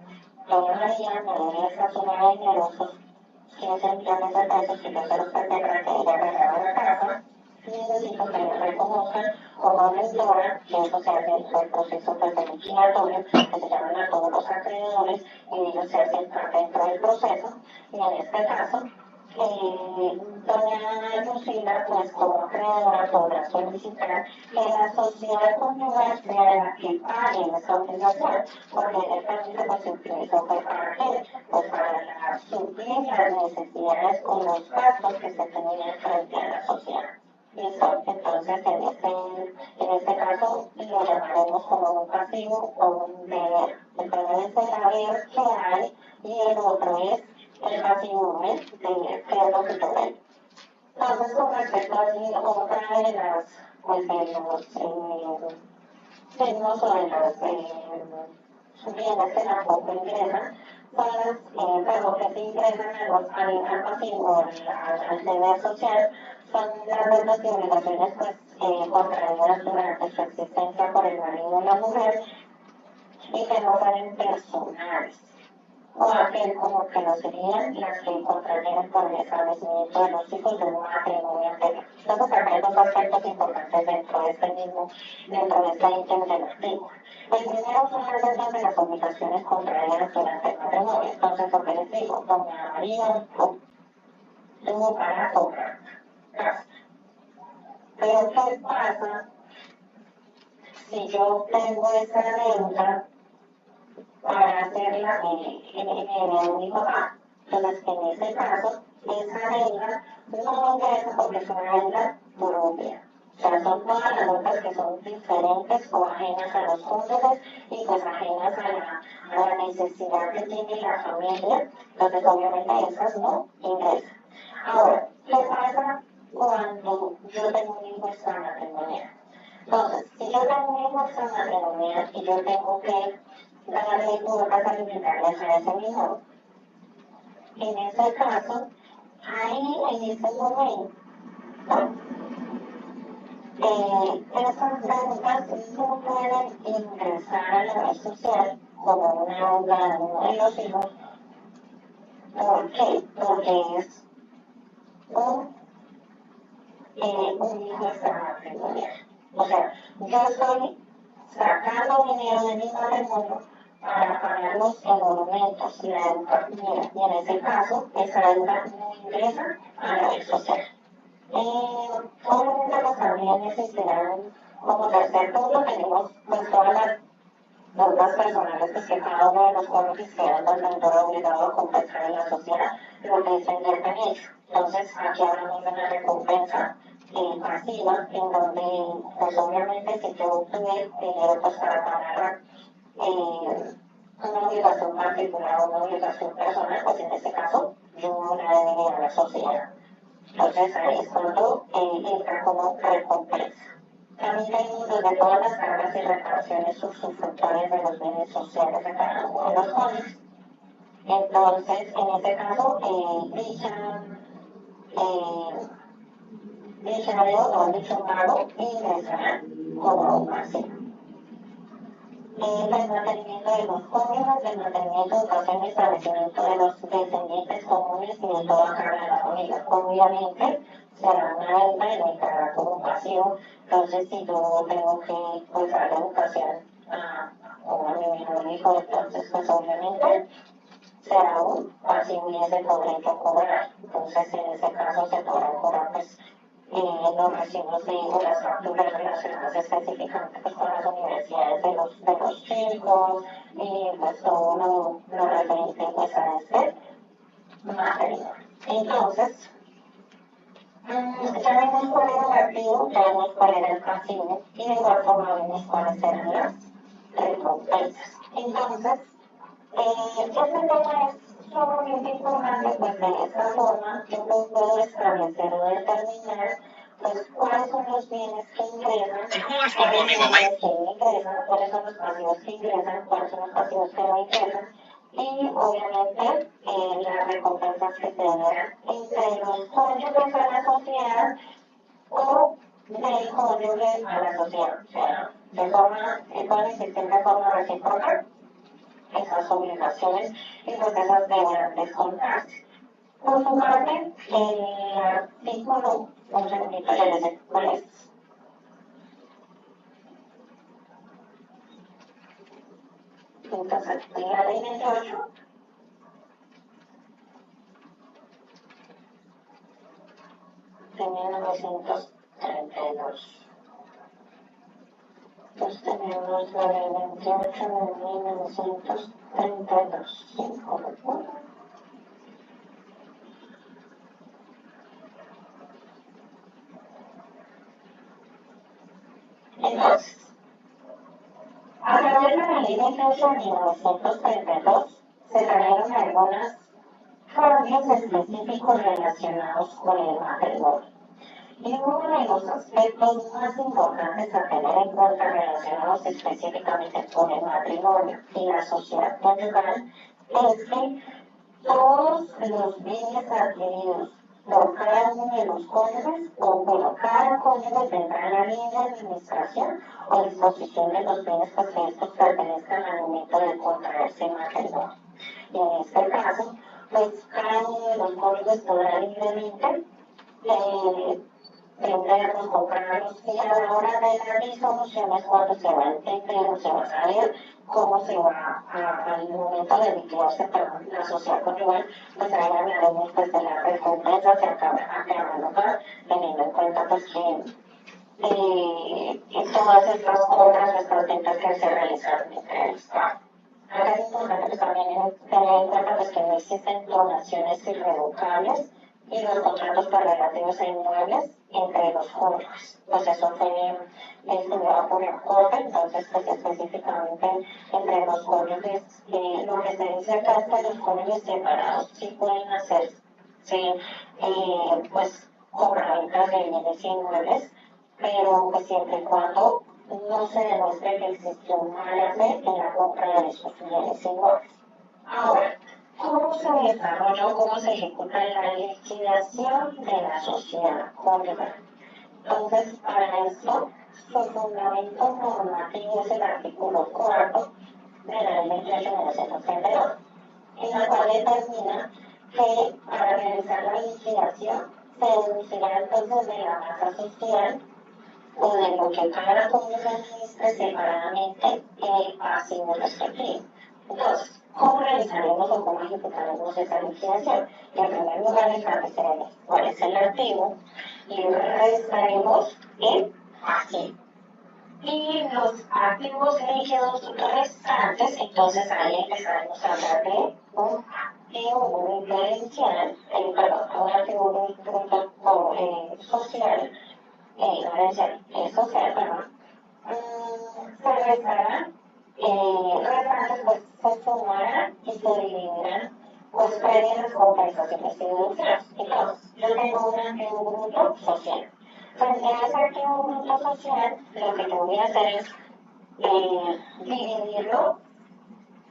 doña María me debe esta suma de dinero, 15 millones de pesos que yo se los presté para que ella agarrara la casa, y necesito que me reconozcan como auditora, que eso se hace dentro del proceso pues, de liquidatorio, que se llaman a todos los acreedores, y ellos se hacen parte dentro del proceso, y en este caso, doña Lucila, pues como acreedora, podrá solicitar que la sociedad conyugal sea la que pague esa obligación, porque directamente pues se utilizó para qué, pues para suplir las necesidades o los gastos que se tenían frente a la sociedad. ¿Listo? Entonces, en este caso, lo llamaremos como un pasivo o un deber. El deber es el haber que hay y el otro es el pasivo de qué es lo que yo veo. Entonces, con respecto a otra de las, pues, de los signos o de los bienes que tampoco ingresan, son las que se ingresan al pasivo, al deber social, son las deudas y obligaciones pues, contraídas durante su existencia por el marido o la mujer y que no fueron personales. o aquel como que no serían las que contrayeron por el establecimiento de los hijos de un matrimonio anterior. Entonces, acá hay dos aspectos importantes dentro de este ítem del artículo. El primero son las deudas de las obligaciones contraídas durante el matrimonio. Entonces, lo que les digo, doña María tuvo para comprar casa. Pero, ¿qué pasa si yo tengo esa deuda para hacerla en mi papá? Entonces, en ese caso, esa deuda no ingresa porque es una deuda propia. O sea, son todas las deudas que son diferentes o ajenas a los cónyuges y pues ajenas a la necesidad que tiene la familia. Entonces, obviamente, esas no ingresan. Ahora, ¿qué pasa cuando yo tengo un hijo extramatrimonial? Entonces, si yo tengo un hijo extramatrimonial y yo tengo que darle cuotas alimentarias a ese hijo, en ese caso, ahí en ese momento, esas deudas no pueden ingresar a la red social como una deuda de uno de los hijos. ¿Por qué? Porque es un hijo extramatrimonial. O sea, yo estoy sacando dinero de mi matrimonio para pagar los emolumentos y la educación. Y en ese caso, esa deuda no ingresa a la red social. Obviamente, pues también existirán como tercer punto, tenemos pues todas las deudas personales pues, que cada uno de los cónyuges quedan deudor obligado a compensar en la sociedad, lo que es el derecho. Entonces, aquí hablamos de una recompensa pasiva, en donde, pues obviamente, si yo tuve dinero pues para pagar una obligación particular o una obligación personal, pues en este caso, yo la debería a la sociedad. Entonces, ahí es cuando entra como recompensa. También tenemos desde todas las cargas y reparaciones usufructuarias de los bienes sociales de cada uno de los jóvenes. Entonces, en este caso, dicha deuda o dicho pago ingresará como un pasivo. El mantenimiento de los cónyuges, el mantenimiento, educación y establecimiento de los descendientes comunes y de toda carga de la familia. Obviamente, será una deuda y entrará como un pasivo. Entonces, si yo tengo que pues, darle educación a mi menor hijo, entonces, pues obviamente será un pasivo y ese podré yo cobrar. Entonces, en ese caso, se podrán cobrar pues, los recibos o las facturas relacionadas específicamente pues, con las universidades de los chicos y pues todo lo referente pues, a este material. Entonces, ya vimos cuál era el activo, ya vimos cuál era el pasivo y de igual forma vimos cuáles eran las recompensas. Entonces, este tema es sumamente importante, pues de esta forma yo puedo establecer o determinar pues cuáles son los bienes que ingresan, cuáles son los bienes que no ingresan, cuáles son los pasivos que ingresan, cuáles son los pasivos que no ingresan y obviamente las recompensas que se generan entre los cónyuges a la sociedad o del cónyuge a la sociedad. O sea, de forma, pueden existir de forma recíproca esas obligaciones y pues esas deberán descontarse. Por su parte, el artículo, un segundito, ya les explico cuál es. Entonces, en la ley 28, de 1932. Entonces tenemos la ley 28 de 1932, ¿sí? ¿Correcto? Entonces, a través de la ley 28 de 1932 se trajeron algunos cambios específicos relacionados con el matrimonio. Y uno de los aspectos más importantes a tener en cuenta relacionados específicamente con el matrimonio y la sociedad conyugal es que todos los bienes adquiridos por cada uno de los cónyuges, o bueno, cada cónyuge tendrá la libre administración o disposición de los bienes pues, que estos pertenezcan al momento de contraerse matrimonio. Y en este caso, pues cada uno de los cónyuges podrá libremente venderlos, comprarlos, y a la hora de dar disoluciones, cuando se va a entender o se va a saber cómo se va al momento de liquidarse la sociedad conyugal, pues ahí hablaremos pues de la recompensa se acaba lugar, teniendo en cuenta pues que todas estas compras o estas ventas que se realizaron entre ellos. Acá es importante pues, también tener en cuenta pues, que no existen donaciones irrevocables y los contratos relativos a inmuebles entre los cónyuges. Pues eso fue estudiado por la Corte, entonces pues específicamente entre los cónyuges, lo que se dice acá es que los cónyuges separados sí pueden hacer, sí, pues compraventas de bienes inmuebles, pero pues siempre y cuando no se demuestre que existió mala fe en la compra de esos bienes inmuebles. Ahora, ¿cómo se desarrolla o cómo se ejecuta la liquidación de la sociedad conyugal? Entonces, para esto, su fundamento normativo es el artículo 4 de la ley 28 de 1932, en la cual determina que para realizar la liquidación se deducirá entonces de la masa social o de lo que cada cónyuge administre separadamente pasivos respectivos. Entonces, ¿cómo realizaremos o cómo ejecutaremos esa liquidación? En primer lugar, estableceremos cuál es el activo y restaremos el pasivo. Y los activos líquidos restantes, entonces ahí empezaremos a hablar de un activo bruto diferencial, un activo bruto social, social, perdón, se restarán, restantes pues se sumarán y se dividirán pues previas compensaciones y deducciones. Entonces, yo tengo un activo bruto social. Frente a ese activo bruto social, lo que yo voy a hacer es dividirlo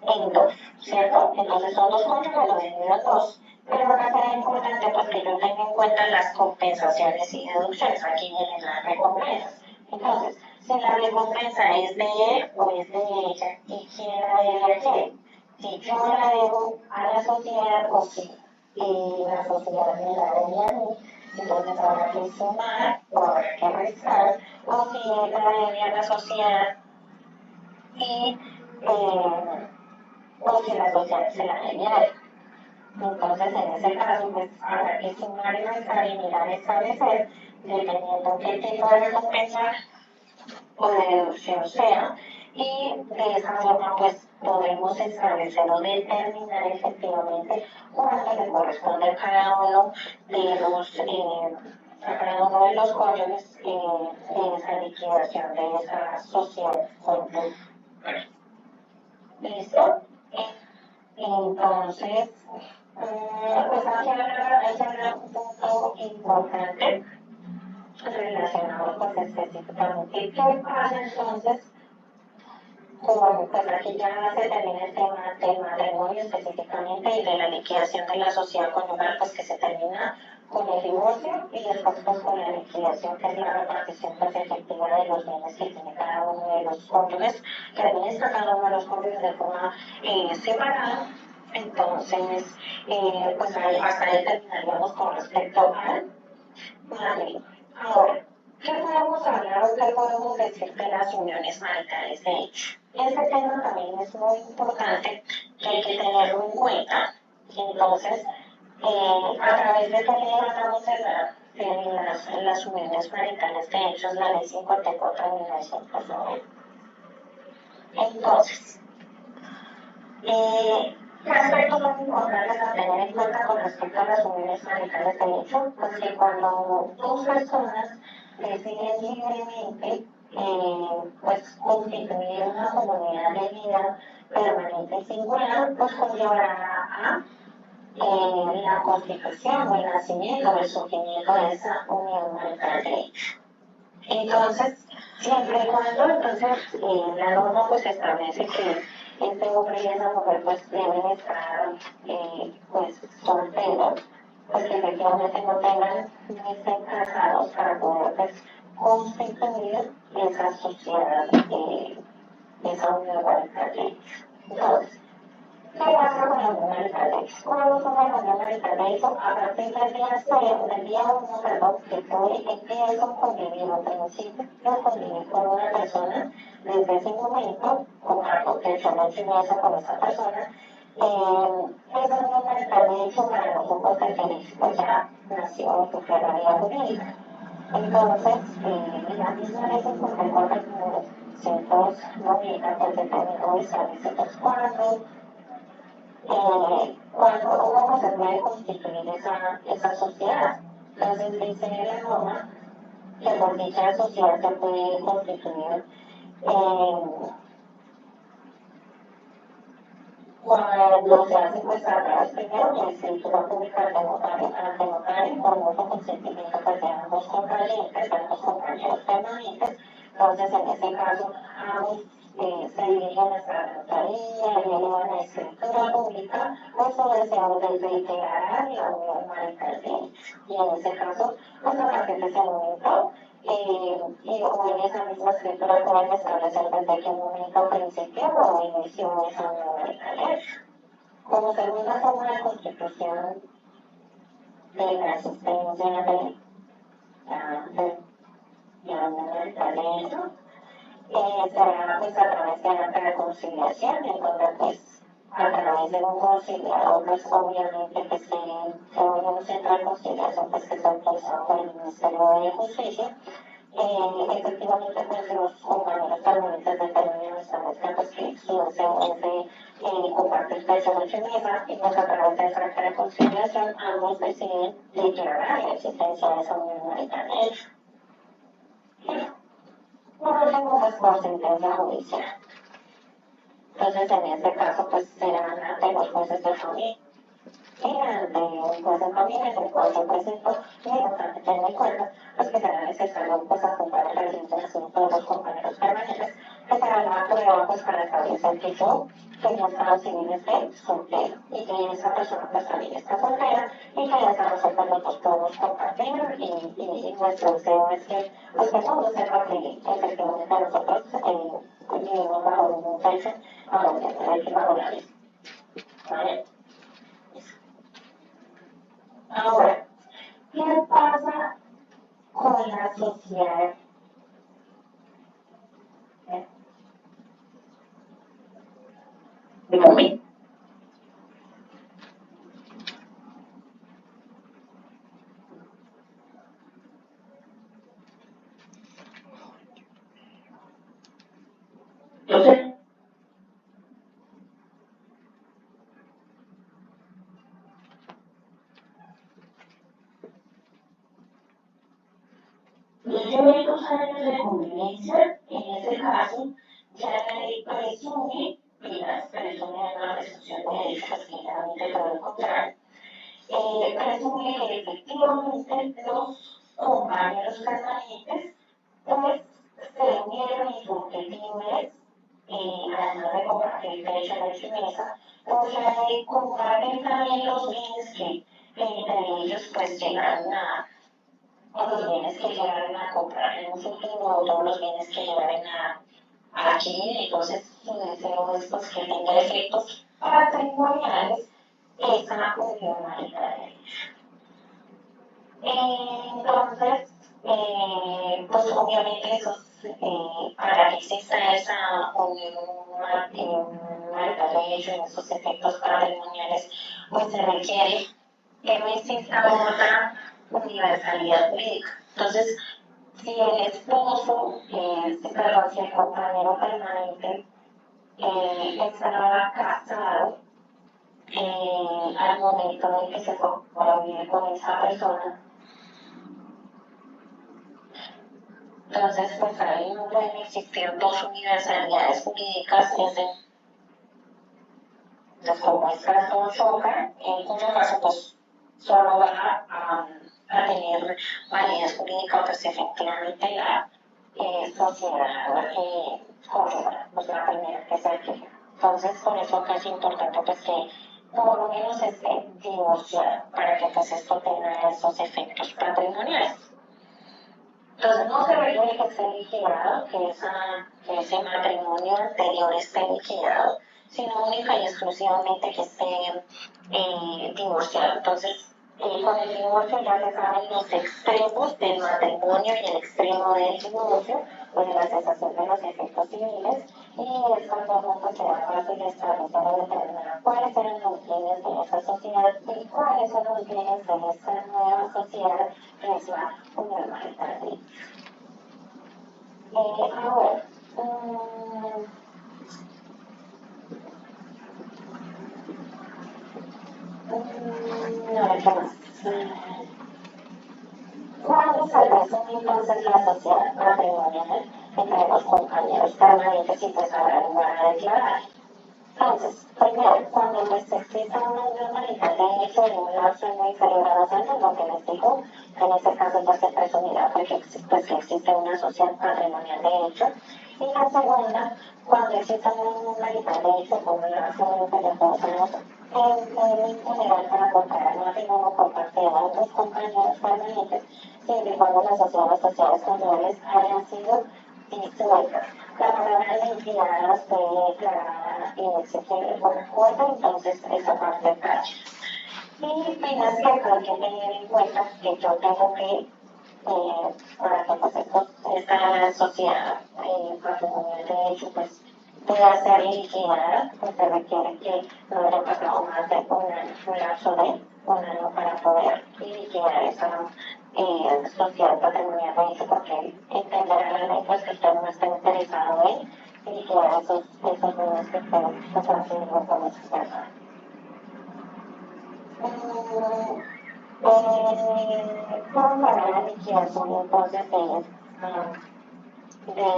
en dos, ¿cierto? Entonces son dos cónyuges, lo divido en dos. Pero acá será importante pues que yo tenga en cuenta las compensaciones y deducciones. Aquí vienen las recompensas. Entonces, si la recompensa es de él o es de ella, ¿y quién la debe a quién? Si yo la debo a la sociedad o si la sociedad me la debe a mí, entonces habrá que sumar o habrá que restar, o si él la debe a la sociedad y o si la sociedad se la debe a él. Entonces, en ese caso, pues habrá que sumar y restar y mirar establecer, dependiendo qué tipo de recompensa o de deducción sea, y de esa forma, pues podremos establecer o determinar efectivamente cuánto le corresponde a cada uno de los cónyuges de esa liquidación de esa sociedad conjunta. ¿Listo? Entonces, pues hay que hablar un punto importante relacionado pues específicamente qué pasa entonces como pues aquí ya se termina el tema del matrimonio específicamente y de la liquidación de la sociedad conyugal pues que se termina con el divorcio y después pues con la liquidación que es la repartición pues efectiva de los bienes que tiene cada uno de los cónyuges que administra cada uno de los cónyuges de forma separada. Entonces pues ahí, hasta ahí terminaríamos con respecto al matrimonio. Ahora, ¿qué podemos hablar o qué podemos decir de las uniones maritales de hecho? Este tema también es muy importante que hay que tenerlo en cuenta. Entonces, a través de que levantamos las uniones maritales de hecho es la ley 54 de 1990. Entonces, ¿qué aspectos son importantes a tener en cuenta con respecto a las uniones maritales de hecho? Pues que cuando dos personas deciden libremente pues constituir una comunidad de vida permanente y singular, pues conllevará a la constitución o el nacimiento o el surgimiento de esa unión marital de hecho. Entonces, siempre y cuando, entonces, la norma pues establece que este hombre y esa mujer pues deben estar pues solteros, pues que efectivamente no tengan ni estén casados para poder pues constituir esa sociedad, esa unión marital de hecho. Entonces, ¿Qué pasa con la unión marital de hecho? ¿Cómo no toma la unión marital de hecho? A partir del día 0, del día 1, perdón, que yo empiezo a convivir o principio de convivir con una persona, desde ese momento, comparto que yo no empiezo con esa persona, esa unión marital de hecho para nosotros pues ya nació su realidad jurídica. Entonces, la misma ley 54.990 pues determinó y establece pues cómo se puede constituir esa sociedad. Entonces dice la norma que por dicha sociedad se puede constituir cuando se hace pues a través primero de escritura pública ante notario por mutuo consentimiento pues de ambos contrayentes, de ambos compañeros permanentes. Entonces en ese caso ambos se dirigen hasta la notaría y elevan la escritura pública con su deseo de reiterar la unión marital de ellos. Y en ese caso pues a partir de ese momento y o en esa misma escritura pueden establecer desde qué momento principio o inició esa unión marital. Como segunda forma de constitución de la existencia de la unión marital de ellos, será pues a través de la reconciliación, en donde pues a través de un conciliador pues obviamente que se un centro de conciliación pues que está autorizado por el Ministerio de Justicia. Efectivamente pues los compañeros permanentes determinan establezcan pues que su deseo es de compartir techo noche mesa y pues a través de esa reconciliación ambos deciden declarar la existencia de esa unión marital de ellos. Por último pues por sentencia judicial. Entonces en este caso pues serán ante los jueces de familia. De un juez de familia en el cual se presentó y es importante tener en cuenta pues, que será necesario pues, apuntar el registro de asuntos de los compañeros permanentes, que será la prueba pues, para establecer que yo tenía estado civil esté soltero y que esa persona pues, también está soltera y que esa nosotros nosotros podemos compartir y nuestro deseo es que todo sepa que efectivamente nosotros vivimos bajo un techo, bajo la ley. ¿Vale? Ahora, ¿qué pasa con la sociedad? De momento. Entonces, luego de 2 años de convivencia, en ese caso, ya la ley presume, presume una presunción de derechos que claramente todo lo contrario, presume que efectivamente los compañeros permanentes pues se unieron y su objetivo es, además de compartir derecho a la mesa, pues comparten también los bienes que entre ellos pues llegaron a los bienes que llegaron a comprar en un futuro, todos los bienes que llegaron a adquirir, entonces su deseo es pues, que tenga efectos patrimoniales esa unión marital de ellos. Entonces, pues obviamente esos, para que exista esa unión marital de ellos en esos efectos patrimoniales, pues se requiere que no exista otra universalidad jurídica. Entonces, si el esposo, perdón, si el compañero permanente estaba casado al momento en que se fue a vivir con esa persona, entonces pues ahí no pueden existir dos universalidades jurídicas, entonces como es caso choca, en cuyo caso pues solo va a tener validez jurídica pues efectivamente la sociedad conyugal, pues la primera que se adquiere. Entonces por eso acá es importante pues que por lo menos esté divorciado para que pues esto tenga esos efectos patrimoniales. Entonces no se requiere que esté liquidado, que ese matrimonio anterior esté liquidado, sino única y exclusivamente que esté divorciado. Entonces, con el divorcio ya se saben los extremos del matrimonio y el extremo del divorcio, pues la cesación de los efectos civiles, y esta forma pues será fácil establecer o determinar cuáles eran los bienes de esa sociedad y cuáles son los bienes de esta nueva sociedad que es la unión marital. Ahora, no, ¿qué más? ¿Cuándo se resume entonces la sociedad matrimonial entre los compañeros permanentes y pues habrá lugar a declarar? Entonces, primero, cuando pues exista una unión marital de hecho en un lapso no inferior a 2 años, lo que les digo, en ese caso pues se presumirá pues, que existe una sociedad patrimonial de hecho. Y la segunda, cuando exista una unión marital de hecho con un lapso no inferior a 2 años, en general para contraer matrimonio por parte de otros compañeros permanentes, siempre y cuando las sociedades conyugales hayan sido disueltas. La palabra liquidadas fue declarada inexequible por la Corte, entonces esa parte cae. Y tienes que hay que tener en cuenta que yo tengo que, para que pues esta sociedad patrimonial de hecho pues pueda ser liquidada, pues se requiere que no haya pasado más de un lapso de un año para poder liquidar esa sociedad patrimonial de hecho, porque entenderá la ley pues que usted no está interesado en liquidar esos bienes que usted pues adquirió con esa persona. ¿Cómo para la liquidación entonces de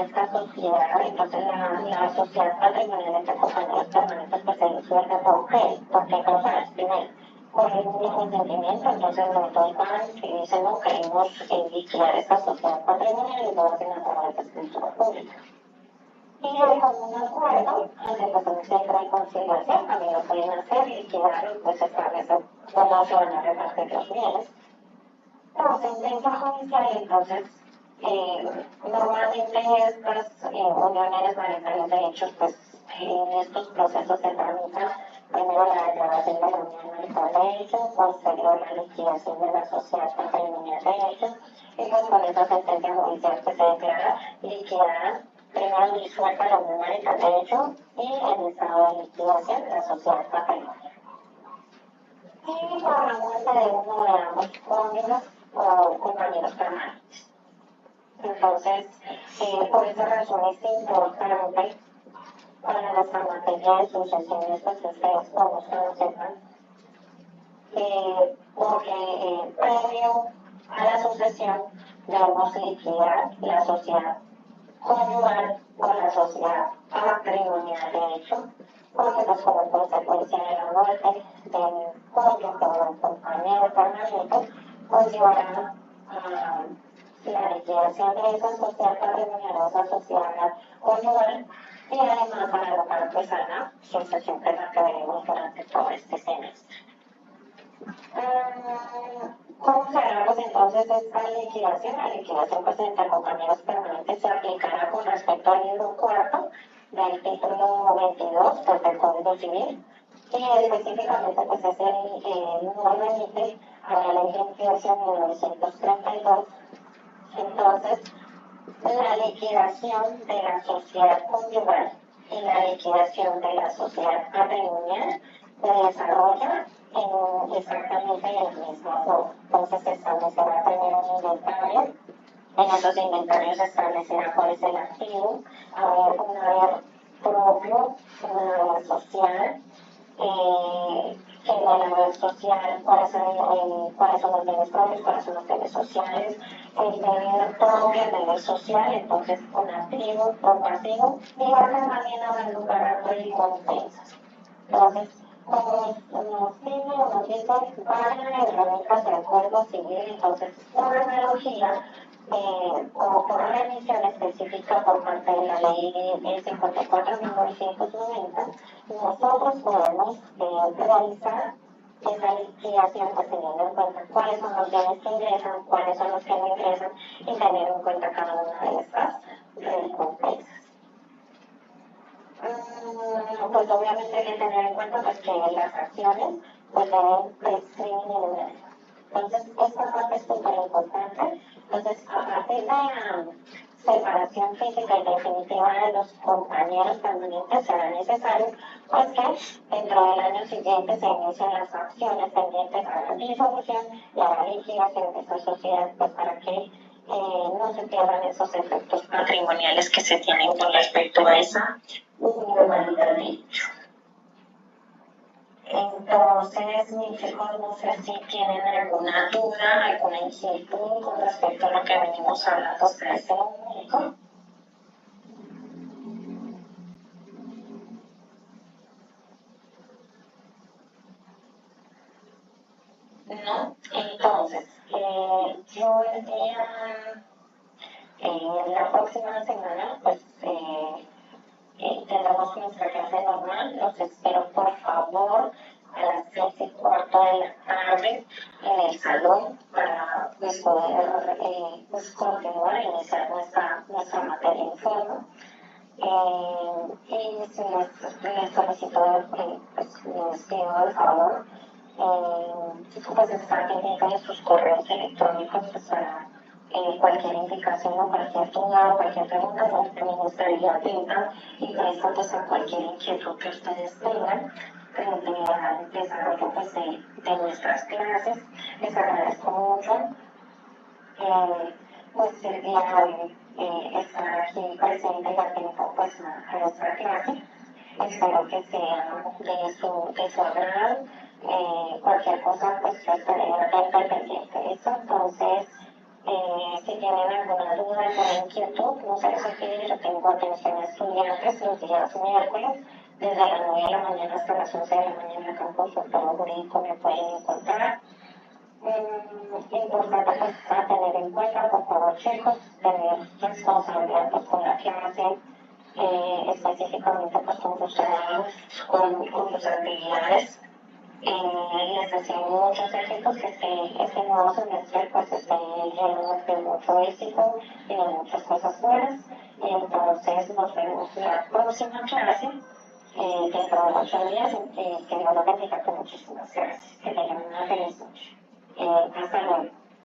esta sociedad? Entonces la sociedad patrimonial entre compañeros permanentes pues se disuelve. ¿Por qué? ¿Por qué cosas? Primero, por el único consentimiento, entonces los dos van y dicen no queremos liquidar esta sociedad patrimonial y lo hacen a través de escritura pública. Y de común acuerdo, ante pues un centro de conciliación, también lo pueden hacer, liquidar y pues establecer cómo se van a repartir los bienes. La sentencia judicial, entonces, normalmente estas uniones maritales de hechos, pues en estos procesos se tramita primero la declaración de la unión marital de hechos, posterior la liquidación de la sociedad patrimonial de hechos, y pues con esa sentencia judicial pues se declara liquidada, primero disuelta la unión marital de hechos y en estado de liquidación la sociedad patrimonial. Y por la muerte de uno de ambos cónyuges o compañeros permanentes. Entonces, por esa razón es importante para nuestra materia de sucesiones, pues que ustedes conozcan o sepan, porque previo a la sucesión debemos liquidar la sociedad conyugal o la sociedad patrimonial de hecho, porque pues como consecuencia de la muerte del cónyuge o del compañero permanente, pues llevará a la liquidación de esa sociedad patrimonial o esa sociedad conyugal y además a la parte sana, sucesión que es la que veremos durante todo este semestre. ¿Cómo será pues entonces esta liquidación? La liquidación pues entre compañeros permanentes se aplicará con respecto al libro cuarto del título 22 pues, del Código Civil y específicamente pues es no remite a la ley de liquidación de 1932. Entonces, la liquidación de la sociedad conyugal y la liquidación de la sociedad patrimonial se desarrolla exactamente en el mismo foro. Entonces se establecerá primero un inventario. En esos inventarios se establecerá cuál es el activo, un haber propio, un haber social, en el haber social, cuáles son los bienes propios, cuáles son los bienes sociales, el deber propio, el deber social, entonces un activo, un pasivo, y acá también habrá lugar a recompensas. Entonces, como nos pide o nos dice, vayan a herramientas de acuerdo civil, entonces, por analogía, o por remisión específica por parte de la ley 54.990, nosotros podemos realizar esa liquidación pues, teniendo en cuenta cuáles son los bienes que ingresan, cuáles son los que no ingresan y tener en cuenta cada una de estas recompensas. Pues obviamente hay que tener en cuenta pues, que las acciones pues deben discriminar. Entonces, esta parte es súper importante. Entonces, a partir de la separación física y definitiva de los compañeros permanentes, será necesario pues que dentro del año siguiente se inicien las acciones tendientes a la disolución y a la liquidación de esa sociedad, pues para que no se pierdan esos efectos patrimoniales que se tienen con respecto a esa globalidad de hecho. Entonces, mis chicos, no sé si tienen alguna duda, alguna inquietud con respecto a lo que venimos hablando hasta este momento. ¿No? Entonces, yo el día, la próxima semana, pues tendremos nuestra clase normal. Los espero, por favor, a las 6:15 de la tarde en el salón para pues, poder pues, continuar e iniciar nuestra materia en forma. Y si les solicito, pues, les pido el favor, pues estar pendiente de sus correos electrónicos pues, para cualquier indicación o cualquier duda o cualquier pregunta, pues, también estaría atenta y presta pues, a cualquier inquietud que ustedes tengan frente al desarrollo pues, de nuestras clases. Les agradezco mucho pues el día de hoy estar aquí presente y atento pues, a nuestra clase. Espero que sea de su agrado. Cualquier cosa, pues yo estaré atenta y pendiente de eso. Entonces, si tienen alguna duda, alguna inquietud, no sé si yo tengo atención a estudiantes los días miércoles, desde las 9 de la mañana hasta las 11 de la mañana acá en consultorio jurídico me pueden encontrar. Importante pues, a tener en cuenta, por favor, chicos, tener responsabilidad pues, con la clase, específicamente pues, con sus trabajos, con sus actividades. Les deseo muchos éxitos, que este nuevo semestre pues, esté lleno de mucho éxito y de muchas cosas buenas. Y entonces nos vemos en la próxima clase. Dentro de 8 días, que Dios los bendiga con muchísimas gracias. Que tengan una feliz noche. Hasta luego.